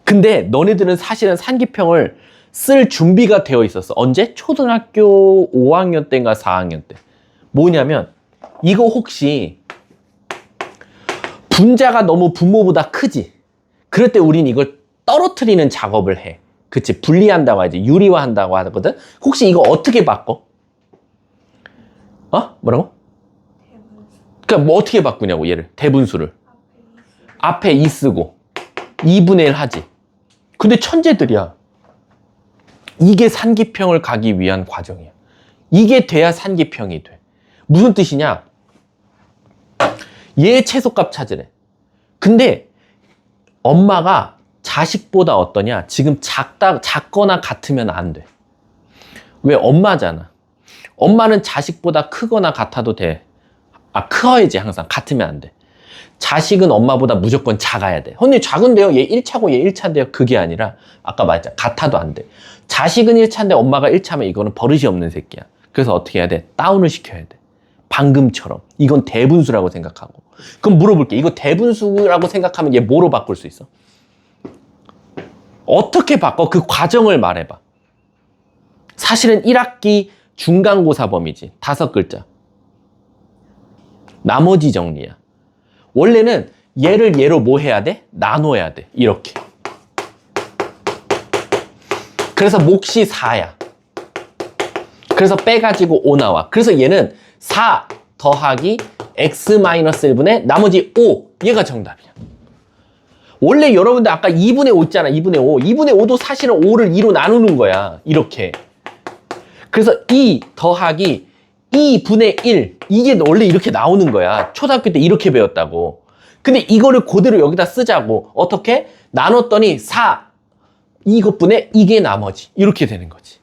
근데 너네들은 사실은 산기평을 쓸 준비가 되어 있었어. 언제? 초등학교 5학년 때인가 4학년 때. 뭐냐면 이거 혹시 분자가 너무 분모보다 크지? 그럴 때 우린 이걸 떨어뜨리는 작업을 해. 그치? 분리한다고 하지. 유리화한다고 하거든? 혹시 이거 어떻게 바꿔? 뭐라고? 그러니까 뭐 어떻게 바꾸냐고, 얘를. 대분수를. 앞에 2 쓰고 2분의 1 하지. 근데 천재들이야. 이게 산기평을 가기 위한 과정이야. 이게 돼야 산기평이 돼. 무슨 뜻이냐? 얘 최소값 찾으래. 근데 엄마가 자식보다 어떠냐? 지금 작거나 같으면 안 돼. 왜? 엄마잖아. 엄마는 자식보다 크거나 같아도 돼. 커야지 항상. 같으면 안 돼. 자식은 엄마보다 무조건 작아야 돼. 근데 작은데요? 얘 1차고 얘 1차인데요? 그게 아니라 아까 말했잖아. 같아도 안 돼. 자식은 1차인데 엄마가 1차면 이거는 버릇이 없는 새끼야. 그래서 어떻게 해야 돼? 다운을 시켜야 돼. 방금처럼. 이건 대분수라고 생각하고. 그럼 물어볼게. 이거 대분수라고 생각하면 얘 뭐로 바꿀 수 있어? 어떻게 바꿔? 그 과정을 말해봐. 사실은 1학기 중간고사 범위지. 5글자. 나머지 정리야. 원래는 얘를 얘로 뭐 해야 돼? 나눠야 돼. 이렇게. 그래서 몫이 4야. 그래서 빼가지고 5 나와. 그래서 얘는 4 더하기 x-1분의 나머지 5. 얘가 정답이야. 원래 여러분들 아까 2분의 5 있잖아. 2분의 5. 2분의 5도 사실은 5를 2로 나누는 거야. 이렇게. 그래서 2 더하기 2분의 1. 이게 원래 이렇게 나오는 거야. 초등학교 때 이렇게 배웠다고. 근데 이거를 그대로 여기다 쓰자고. 어떻게? 나눴더니 4. 이것분의 이게 나머지. 이렇게 되는 거지.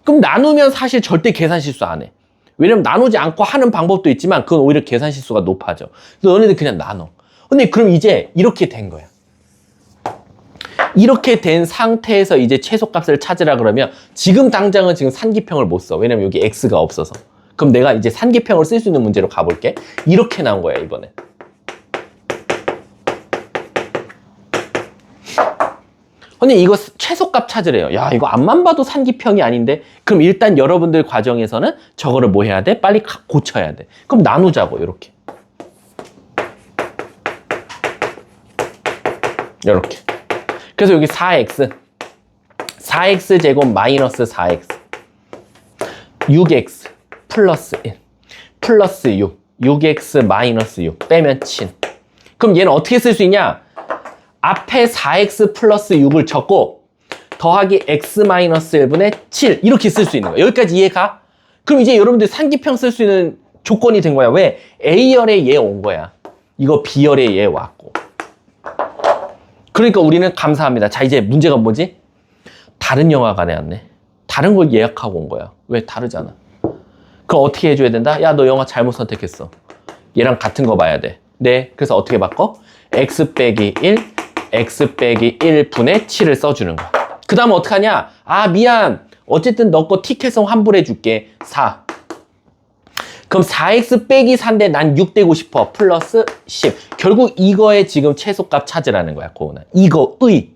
그럼 나누면 사실 절대 계산 실수 안 해. 왜냐면 나누지 않고 하는 방법도 있지만 그건 오히려 계산 실수가 높아져. 그래서 너네들 그냥 나눠. 근데 그럼 이제 이렇게 된 거야. 이렇게 된 상태에서 이제 최소값을 찾으라 그러면 지금 당장은 지금 산기평을 못 써. 왜냐면 여기 x가 없어서. 그럼 내가 이제 산기평을 쓸 수 있는 문제로 가볼게. 이렇게 나온 거야, 이번에. 근데 이거 최소값 찾으래요. 야, 이거 앞만 봐도 산기평이 아닌데? 그럼 일단 여러분들 과정에서는 저거를 뭐 해야 돼? 빨리 고쳐야 돼. 그럼 나누자고, 이렇게. 이렇게. 그래서 여기 4x. 4x 제곱 마이너스 4x. 6x 플러스 1. 플러스 6. 6x 마이너스 6. 빼면 7. 그럼 얘는 어떻게 쓸 수 있냐? 앞에 4x 플러스 6을 적고 더하기 x 마이너스 1분의 7 이렇게 쓸 수 있는 거야. 여기까지 이해가? 그럼 이제 여러분들 산기평 쓸 수 있는 조건이 된 거야. 왜? A열에 얘 온 거야. 이거 B열에 얘 왔고. 그러니까 우리는 감사합니다. 자, 이제 문제가 뭐지? 다른 영화관에 왔네. 다른 걸 예약하고 온 거야. 왜? 다르잖아. 그럼 어떻게 해줘야 된다? 야, 너 영화 잘못 선택했어. 얘랑 같은 거 봐야 돼. 네. 그래서 어떻게 바꿔? x 빼기 1 x 빼기 1분의 7을 써주는 거야. 그 다음에 어떡하냐? 아, 미안. 어쨌든 너 거 티켓은 환불해 줄게. 4. 그럼 4x 빼기 4인데 난 6 되고 싶어. 플러스 10. 결국 이거의 지금 최소값 찾으라는 거야, 고은아. 이거의.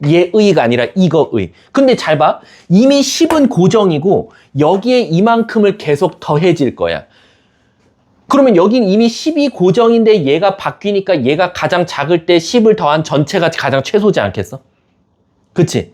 얘의가 아니라 이거의. 근데 잘 봐. 이미 10은 고정이고 여기에 이만큼을 계속 더해질 거야. 그러면 여긴 이미 10이 고정인데 얘가 바뀌니까 얘가 가장 작을 때 10을 더한 전체가 가장 최소지 않겠어? 그치?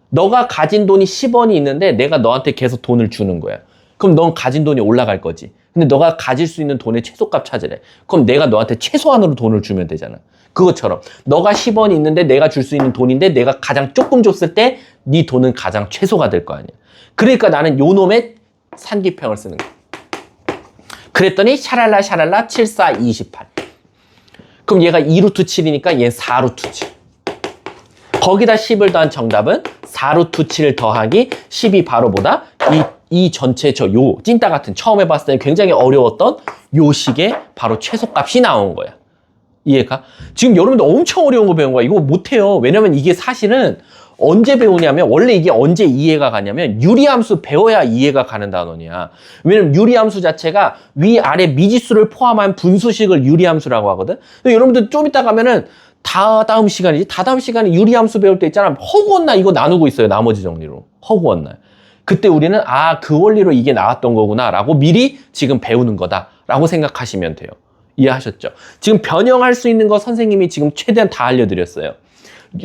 너가 가진 돈이 10원이 있는데 내가 너한테 계속 돈을 주는 거야. 그럼 넌 가진 돈이 올라갈 거지. 근데 너가 가질 수 있는 돈의 최소값 찾으래. 그럼 내가 너한테 최소한으로 돈을 주면 되잖아. 그것처럼 너가 10원이 있는데 내가 줄 수 있는 돈인데 내가 가장 조금 줬을 때 네 돈은 가장 최소가 될 거 아니야. 그러니까 나는 요 놈의 산기평을 쓰는 거야. 그랬더니 샤랄라 샤랄라 7, 4, 28. 그럼 얘가 2루트 7이니까 얘는 4루트 7. 거기다 10을 더한 정답은 4루트 7 더하기 10이 바로 보다 이 전체 요 찐따 같은 처음 해봤을 때는 굉장히 어려웠던 요 식의 바로 최소값이 나온 거야. 이해가? 지금 여러분들 엄청 어려운 거 배운 거야. 이거 못해요. 왜냐면 이게 사실은 언제 배우냐면 원래 이게 언제 이해가 가냐면 유리함수 배워야 이해가 가는 단원이야. 왜냐면 유리함수 자체가 위아래 미지수를 포함한 분수식을 유리함수라고 하거든. 근데 여러분들 좀 이따 가면은 다다음 시간에 유리함수 배울 때 있잖아. 허구헌날 이거 나누고 있어요. 나머지 정리로. 허구헌날. 그때 우리는 아, 그 원리로 이게 나왔던 거구나 라고 미리 지금 배우는 거다 라고 생각하시면 돼요. 이해하셨죠? 지금 변형할 수 있는 거 선생님이 지금 최대한 다 알려드렸어요.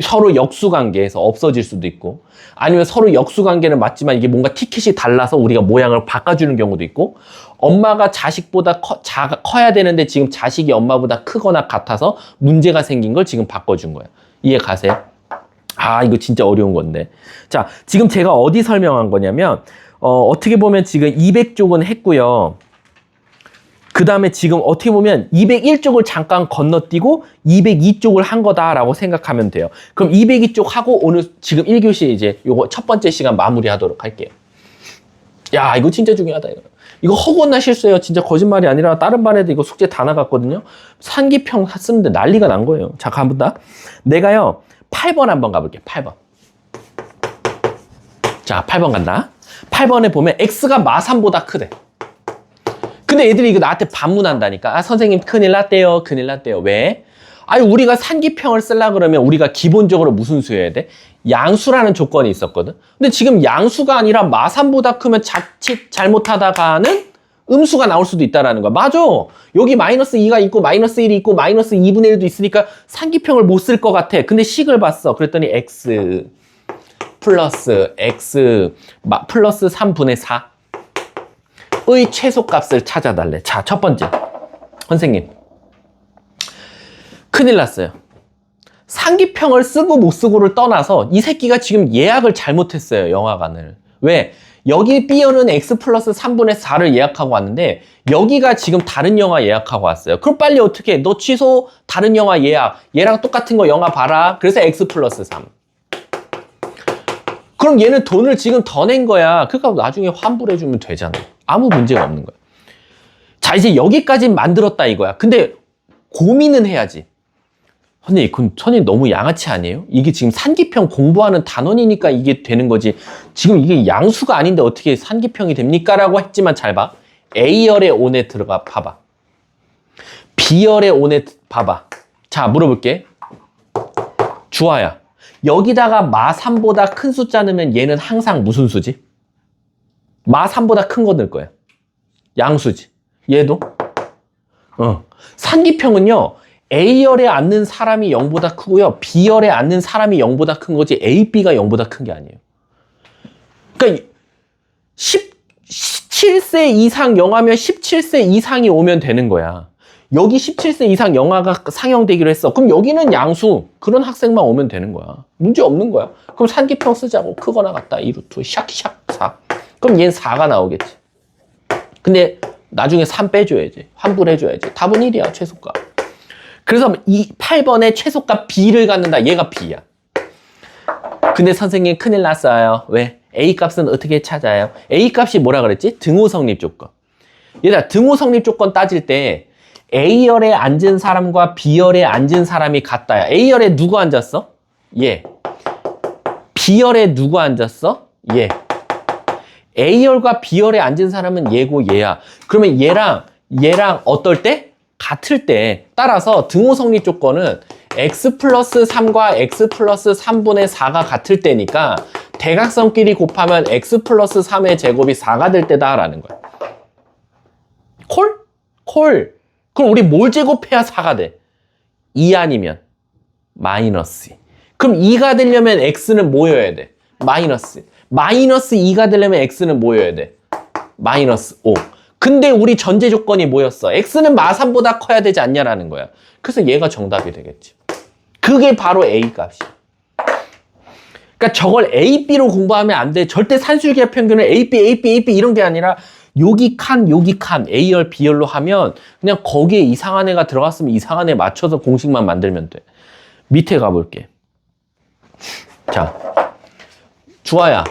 서로 역수관계에서 없어질 수도 있고 아니면 서로 역수관계는 맞지만 이게 뭔가 티켓이 달라서 우리가 모양을 바꿔주는 경우도 있고 엄마가 자식보다 커야 되는데 지금 자식이 엄마보다 크거나 같아서 문제가 생긴 걸 지금 바꿔준 거예요. 이해 가세요? 아, 이거 진짜 어려운 건데. 자, 지금 제가 어디 설명한 거냐면 어떻게 보면 지금 200쪽은 했고요. 그 다음에 지금 어떻게 보면 201쪽을 잠깐 건너뛰고 202쪽을 한 거다라고 생각하면 돼요. 그럼 202쪽 하고 오늘 지금 1교시 이제 요거 첫 번째 시간 마무리하도록 할게요. 야, 이거 진짜 중요하다. 이거 허구헌날 실수예요. 진짜 거짓말이 아니라 다른 반에도 이거 숙제 다 나갔거든요. 산기평 쓰는데 난리가 난 거예요. 자, 가보다. 내가요 8번 한번 가볼게요. 8번. 자, 8번 간다. 8번에 보면 x가 마3보다 크대. 근데 애들이 이거 나한테 반문한다니까. 아, 선생님 큰일 났대요. 큰일 났대요. 왜? 아니, 우리가 산기평을 쓰려고 그러면 우리가 기본적으로 무슨 수여야 돼? 양수라는 조건이 있었거든. 근데 지금 양수가 아니라 마3보다 크면 자칫 잘못하다가는 음수가 나올 수도 있다라는 거야. 맞아. 여기 마이너스 2가 있고 마이너스 1이 있고 마이너스 2분의 1도 있으니까 산기평을 못 쓸 것 같아. 근데 식을 봤어. 그랬더니 x 플러스 x 플러스 3분의 4 의 최소값을 찾아달래. 자, 첫 번째. 선생님. 큰일 났어요. 상기평을 쓰고 못 쓰고를 떠나서 이 새끼가 지금 예약을 잘못했어요. 영화관을. 왜? 여기 B열은 X 플러스 3분의 4를 예약하고 왔는데 여기가 지금 다른 영화 예약하고 왔어요. 그럼 빨리 어떻게 해? 너 취소, 다른 영화 예약. 얘랑 똑같은 거 영화 봐라. 그래서 X 플러스 3. 그럼 얘는 돈을 지금 더 낸 거야. 그러니까 나중에 환불해주면 되잖아. 아무 문제가 없는 거야. 자, 이제 여기까지 만들었다 이거야. 근데 고민은 해야지. 선생님, 그건 선생님 너무 양아치 아니에요? 이게 지금 산기평 공부하는 단원이니까 이게 되는 거지. 지금 이게 양수가 아닌데 어떻게 산기평이 됩니까? 라고 했지만 잘 봐. A열의 온에 들어가 봐봐. B열의 온에 봐봐. 자, 물어볼게. 주아야. 여기다가 마3보다 큰 숫자 넣으면 얘는 항상 무슨 수지? 마3보다 큰 거 넣을 거야. 양수지. 얘도? 산기평은요. A열에 앉는 사람이 0보다 크고요. B열에 앉는 사람이 0보다 큰 거지 A, B가 0보다 큰 게 아니에요. 그러니까 17세 이상 영하면 17세 이상이 오면 되는 거야. 여기 17세 이상 영하가 상영되기로 했어. 그럼 여기는 양수. 그런 학생만 오면 되는 거야. 문제 없는 거야. 그럼 산기평 쓰자고. 크거나 같다. 2루트 샥샥 4. 그럼 얘는 4가 나오겠지. 근데 나중에 3 빼줘야지. 환불해줘야지. 답은 1이야. 최소값. 그래서 이 8번에 최소값 B를 갖는다. 얘가 B야. 근데 선생님 큰일 났어요. 왜? A 값은 어떻게 찾아요? A 값이 뭐라 그랬지? 등호 성립 조건. 얘들아, 등호 성립 조건 따질 때 A열에 앉은 사람과 B열에 앉은 사람이 같다야. A열에 누구 앉았어? 얘. B열에 누구 앉았어? 얘. A열과 B열에 앉은 사람은 얘고 얘야. 그러면 얘랑 어떨 때? 같을 때. 따라서 등호 성립 조건은 x 플러스 3과 x 플러스 3분의 4가 같을 때니까 대각선끼리 곱하면 x 플러스 3의 제곱이 4가 될 때다 라는 거야. 콜. 그럼 우리 뭘 제곱해야 4가 돼? 2 아니면 마이너스 2. 그럼 2가 되려면 x는 뭐여야 돼? 마이너스 2가 되려면 x는 뭐여야 돼? 마이너스 5. 근데 우리 전제 조건이 뭐였어? x는 마3보다 커야 되지 않냐라는 거야. 그래서 얘가 정답이 되겠지. 그게 바로 A 값이야. 그러니까 저걸 A, B로 공부하면 안 돼. 절대 산술기하 평균을 A, B 이런 게 아니라 여기 칸, A열, B열로 하면 그냥 거기에 이상한 애가 들어갔으면 이상한 애 맞춰서 공식만 만들면 돼. 밑에 가볼게. 자, 주아야.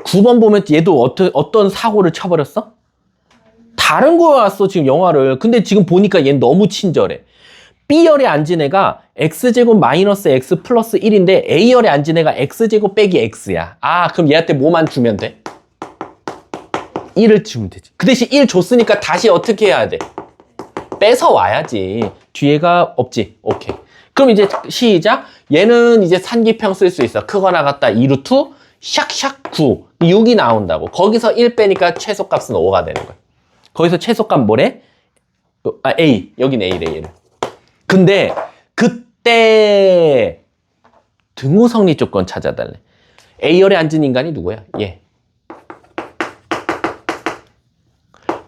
9번 보면 얘도 어떤 사고를 쳐버렸어? 다른 거 왔어, 지금 영화를. 근데 지금 보니까 얘는 너무 친절해. B열에 앉은 애가 X제곱 마이너스 X 플러스 1인데 A열에 앉은 애가 X제곱 빼기 X야. 아, 그럼 얘한테 뭐만 주면 돼? 1을 주면 되지. 그 대신 1 줬으니까 다시 어떻게 해야 돼? 뺏어 와야지. 뒤에가 없지. 오케이. 그럼 이제 시작. 얘는 이제 산기평 쓸 수 있어. 크거나 같다. 2루트 샥샥 9. 6이 나온다고. 거기서 1 빼니까 최소값은 5가 되는 거야. 거기서 최소값 뭐래? A. 여긴 A래, 얘는. 근데 그때 등호 성립 조건 찾아달래. A열에 앉은 인간이 누구야? 얘.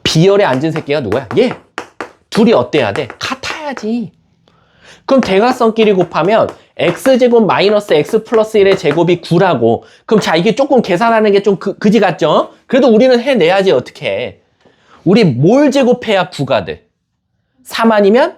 B열에 앉은 새끼가 누구야? 얘. 둘이 어때야 돼? 같아야지. 그럼 대각선끼리 곱하면 x제곱 마이너스 x 플러스 1의 제곱이 9라고. 그럼 자, 이게 조금 계산하는 게 좀 그지 같죠? 그래도 우리는 해내야지. 어떻게 해. 우리 뭘 제곱해야 9가 돼? 3 아니면?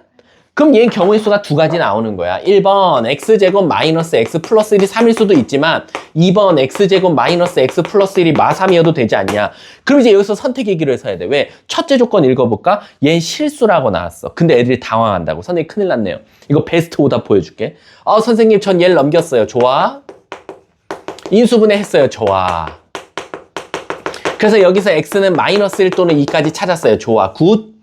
그럼 얘는 경우의 수가 두 가지 나오는 거야. 1번 x제곱 마이너스 x 플러스 1이 3일 수도 있지만 2번 x제곱 마이너스 x 플러스 1이 마3이어도 되지 않냐. 그럼 이제 여기서 선택의 길을 서야 돼. 왜? 첫째 조건 읽어볼까? 얘는 실수라고 나왔어. 근데 애들이 당황한다고. 선생님 큰일 났네요. 이거 베스트 오답 보여줄게. 선생님 전 얘를 넘겼어요. 좋아. 인수분해 했어요. 좋아. 그래서 여기서 x는 마이너스 1 또는 2까지 찾았어요. 좋아. 굿.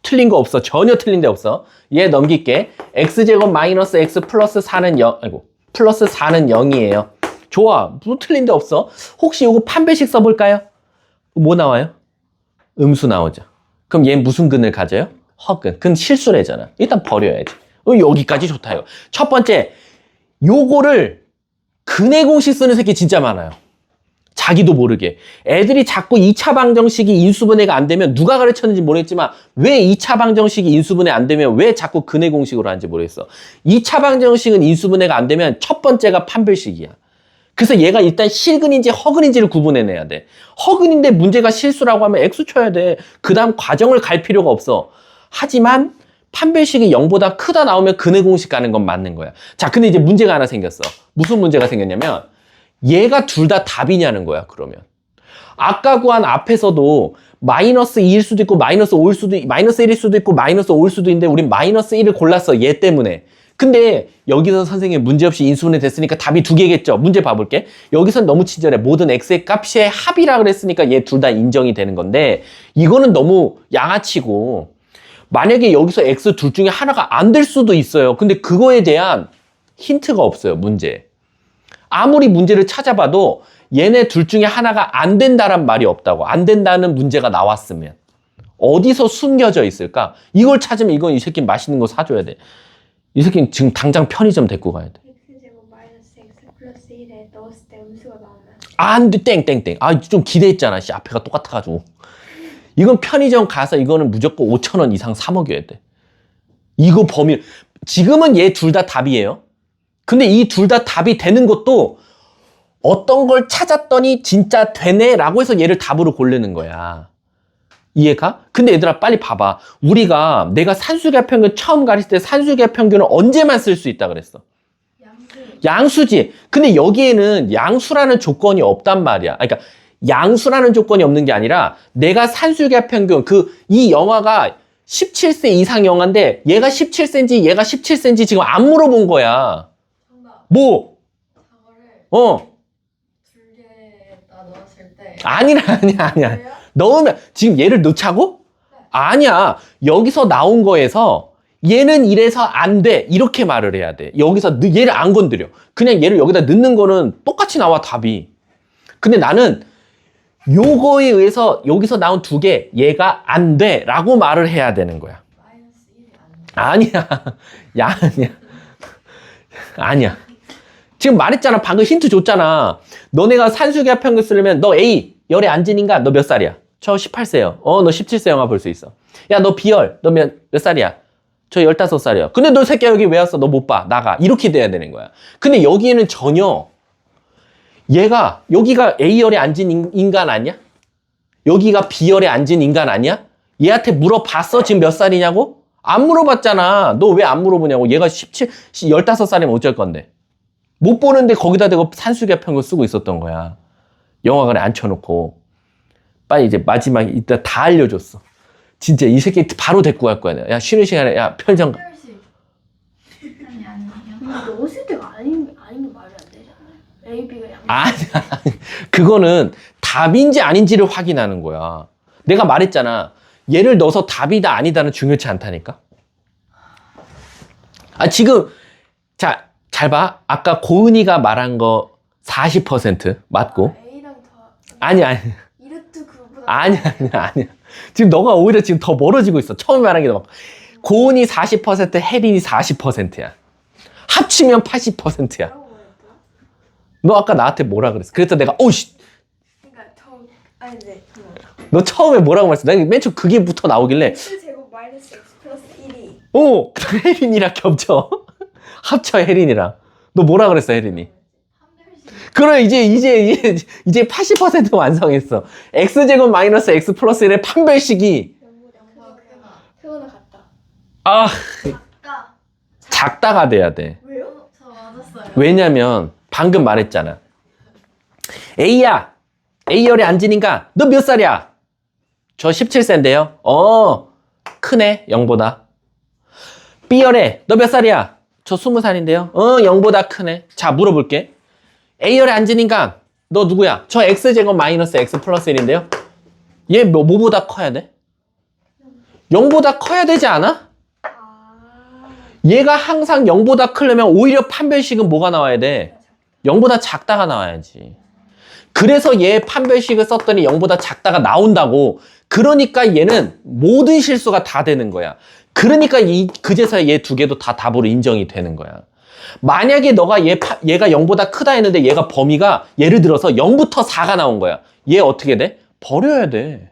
틀린 거 없어. 전혀 틀린 데 없어. 얘 넘길게. x제곱 마이너스 x 플러스 4는 0, 플러스 4는 0이에요. 좋아. 무슨 틀린 데 없어. 혹시 이거 판별식 써볼까요? 뭐 나와요? 음수 나오죠. 그럼 얘 무슨 근을 가져요? 허근. 근 실수래잖아. 일단 버려야지. 여기까지 좋다요. 첫 번째, 요거를 근의 공식 쓰는 새끼 진짜 많아요. 자기도 모르게. 애들이 자꾸 2차 방정식이 인수분해가 안 되면 누가 가르쳤는지 모르겠지만 왜 2차 방정식이 인수분해 안 되면 왜 자꾸 근의 공식으로 하는지 모르겠어. 2차 방정식은 인수분해가 안 되면 첫 번째가 판별식이야. 그래서 얘가 일단 실근인지 허근인지를 구분해내야 돼. 허근인데 문제가 실수라고 하면 X 쳐야 돼. 그 다음 과정을 갈 필요가 없어. 하지만 판별식이 0보다 크다 나오면 근의 공식 가는 건 맞는 거야. 자, 근데 이제 문제가 하나 생겼어. 무슨 문제가 생겼냐면 얘가 둘 다 답이냐는 거야, 그러면. 아까 구한 앞에서도 마이너스 2일 수도 있고 마이너스 5일 수도 마이너스 1일 수도 있고 마이너스 5일 수도 있는데 우린 마이너스 1을 골랐어. 얘 때문에. 근데 여기서 선생님 문제없이 인수분해 됐으니까 답이 두 개겠죠. 문제 봐볼게. 여기선 너무 친절해. 모든 x의 값의 합이라 그랬으니까 얘 둘 다 인정이 되는 건데 이거는 너무 양아치고 만약에 여기서 x 둘 중에 하나가 안 될 수도 있어요. 근데 그거에 대한 힌트가 없어요. 문제. 아무리 문제를 찾아봐도 얘네 둘 중에 하나가 안 된다란 말이 없다고. 안 된다는 문제가 나왔으면 어디서 숨겨져 있을까? 이걸 찾으면 이건 이 새끼 맛있는 거 사줘야 돼. 이 새끼는 지금 당장 편의점 데리고 가야 돼. x제곱 마이너스 x 플러스 1에 넣었을 때 음수가 나오면 안 돼, 땡땡땡. 아, 좀 기대했잖아. 씨, 앞에가 똑같아가지고. 이건 편의점 가서 이거는 무조건 5,000원 이상 사 먹여야 돼. 이거 범위. 지금은 얘 둘 다 답이에요. 근데 이 둘 다 답이 되는 것도 어떤 걸 찾았더니 진짜 되네라고 해서 얘를 답으로 고르는 거야. 이해가? 근데 얘들아 빨리 봐봐. 우리가 내가 산수계합 평균 처음 가르칠 때 산수계합 평균은 언제만 쓸 수 있다 그랬어? 양수지. 근데 여기에는 양수라는 조건이 없단 말이야. 그러니까 양수라는 조건이 없는 게 아니라 내가 산수계합 평균 이 영화가 17세 이상 영화인데 얘가 17cm 얘가 17cm 지금 안 물어본 거야. 정답. 뭐? 저거를 두 개에다 넣었을 때 아니야. 그래요? 넣으면 지금 얘를 넣자고? 아니야. 여기서 나온 거에서 얘는 이래서 안 돼. 이렇게 말을 해야 돼. 여기서 얘를 안 건드려. 그냥 얘를 여기다 넣는 거는 똑같이 나와 답이. 근데 나는 요거에 의해서 여기서 나온 두 개 얘가 안 돼. 라고 말을 해야 되는 거야. 마이너스 1이 안 돼. 아니야. 아니야. 지금 말했잖아. 방금 힌트 줬잖아. 너네가 산수계합 평균 쓰려면 너 A 열에 앉은 인간 너 몇 살이야? 저 18세요. 너 17세 영화 볼 수 있어. 야, 너 B열 너 몇 살이야? 저 15살이요. 근데 너 새끼야 여기 왜 왔어? 너 못 봐. 나가. 이렇게 돼야 되는 거야. 근데 여기에는 전혀 여기가 A열에 앉은 인간 아니야? 여기가 B열에 앉은 인간 아니야? 얘한테 물어봤어? 지금 몇 살이냐고? 안 물어봤잖아. 너 왜 안 물어보냐고. 얘가 15살이면 어쩔 건데. 못 보는데 거기다 대고 산수계합 평균 쓰고 있었던 거야. 영화관에 앉혀놓고. 빨리 이제 마지막에 이따 다 알려줬어. 진짜 이 새끼 바로 데리고 갈 거야. 야, 쉬는 시간에 야, 편의점 가. 한별씩. 아니요. 근데 넣었을 때가 아닌 게 말이 안 되잖아요. A, B가 양. 아니야. 그거는 답인지 아닌지를 확인하는 거야. 내가 말했잖아. 얘를 넣어서 답이다 아니다는 중요치 않다니까. 지금 자, 잘 봐. 아까 고은이가 말한 거 40% 맞고. A랑 더 아니야. 이르트 그거보다 아니야. 지금 너가 오히려 지금 더 멀어지고 있어. 처음에 말한 게 더 막. 고은이 40%, 혜린이 40%야. 합치면 80%야. 뭐라고 말했더라? 너 아까 나한테 뭐라 그랬어? 그래서 내가 오씨. 그러니까 아니 네. 너 처음에 뭐라고 말했어? 내가 맨 처음 그게부터 나오길래 x제곱 마이너스 x 플러스 1이 혜린이랑 겹쳐. 합쳐 혜린이랑. 너 뭐라 그랬어 혜린이? 한별씩. 그래 이제 80% 완성했어. x제곱 마이너스 x 플러스 1의 판별식이 영과 크다. 크거나 같다. 작다. 작다가 돼야 돼. 왜요? 저 맞았어요. 왜냐면 방금 말했잖아. A야. A열에 앉은 인간. 너 몇 살이야? 저 17세인데요. 크네. 0보다. B열에 너 몇 살이야? 저 20살인데요. 0보다 크네. 자, 물어볼게. A열에 앉은 인간. 너 누구야? 저 X제곱 마이너스 X 플러스 1인데요. 얘 뭐보다 커야 돼? 0보다 커야 되지 않아? 얘가 항상 0보다 크려면 오히려 판별식은 뭐가 나와야 돼? 0보다 작다가 나와야지. 그래서 얘 판별식을 썼더니 0보다 작다가 나온다고. 그러니까 얘는 모든 실수가 다 되는 거야. 그러니까 그제서야 얘 두 개도 다 답으로 인정이 되는 거야. 만약에 너가 얘가 0보다 크다 했는데 얘가 범위가 예를 들어서 0부터 4가 나온 거야. 얘 어떻게 돼? 버려야 돼.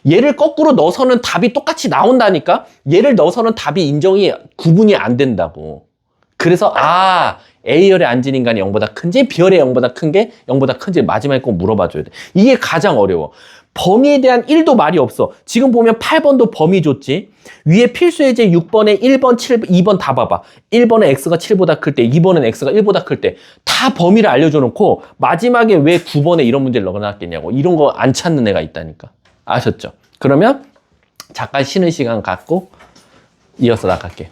얘를 거꾸로 넣어서는 답이 똑같이 나온다니까? 얘를 넣어서는 답이 구분이 안 된다고. 그래서 A열에 앉은 인간이 0보다 큰지 B열에 0보다 큰 게 0보다 큰지 마지막에 꼭 물어봐줘야 돼. 이게 가장 어려워. 범위에 대한 1도 말이 없어. 지금 보면 8번도 범위 줬지. 위에 필수 예제 6번에 1번, 2번 다 봐봐. 1번에 x가 7보다 클 때, 2번은 x가 1보다 클 때 다 범위를 알려줘 놓고 마지막에 왜 9번에 이런 문제를 넣어놨겠냐고. 이런 거 안 찾는 애가 있다니까. 아셨죠? 그러면 잠깐 쉬는 시간 갖고 이어서 나갈게요.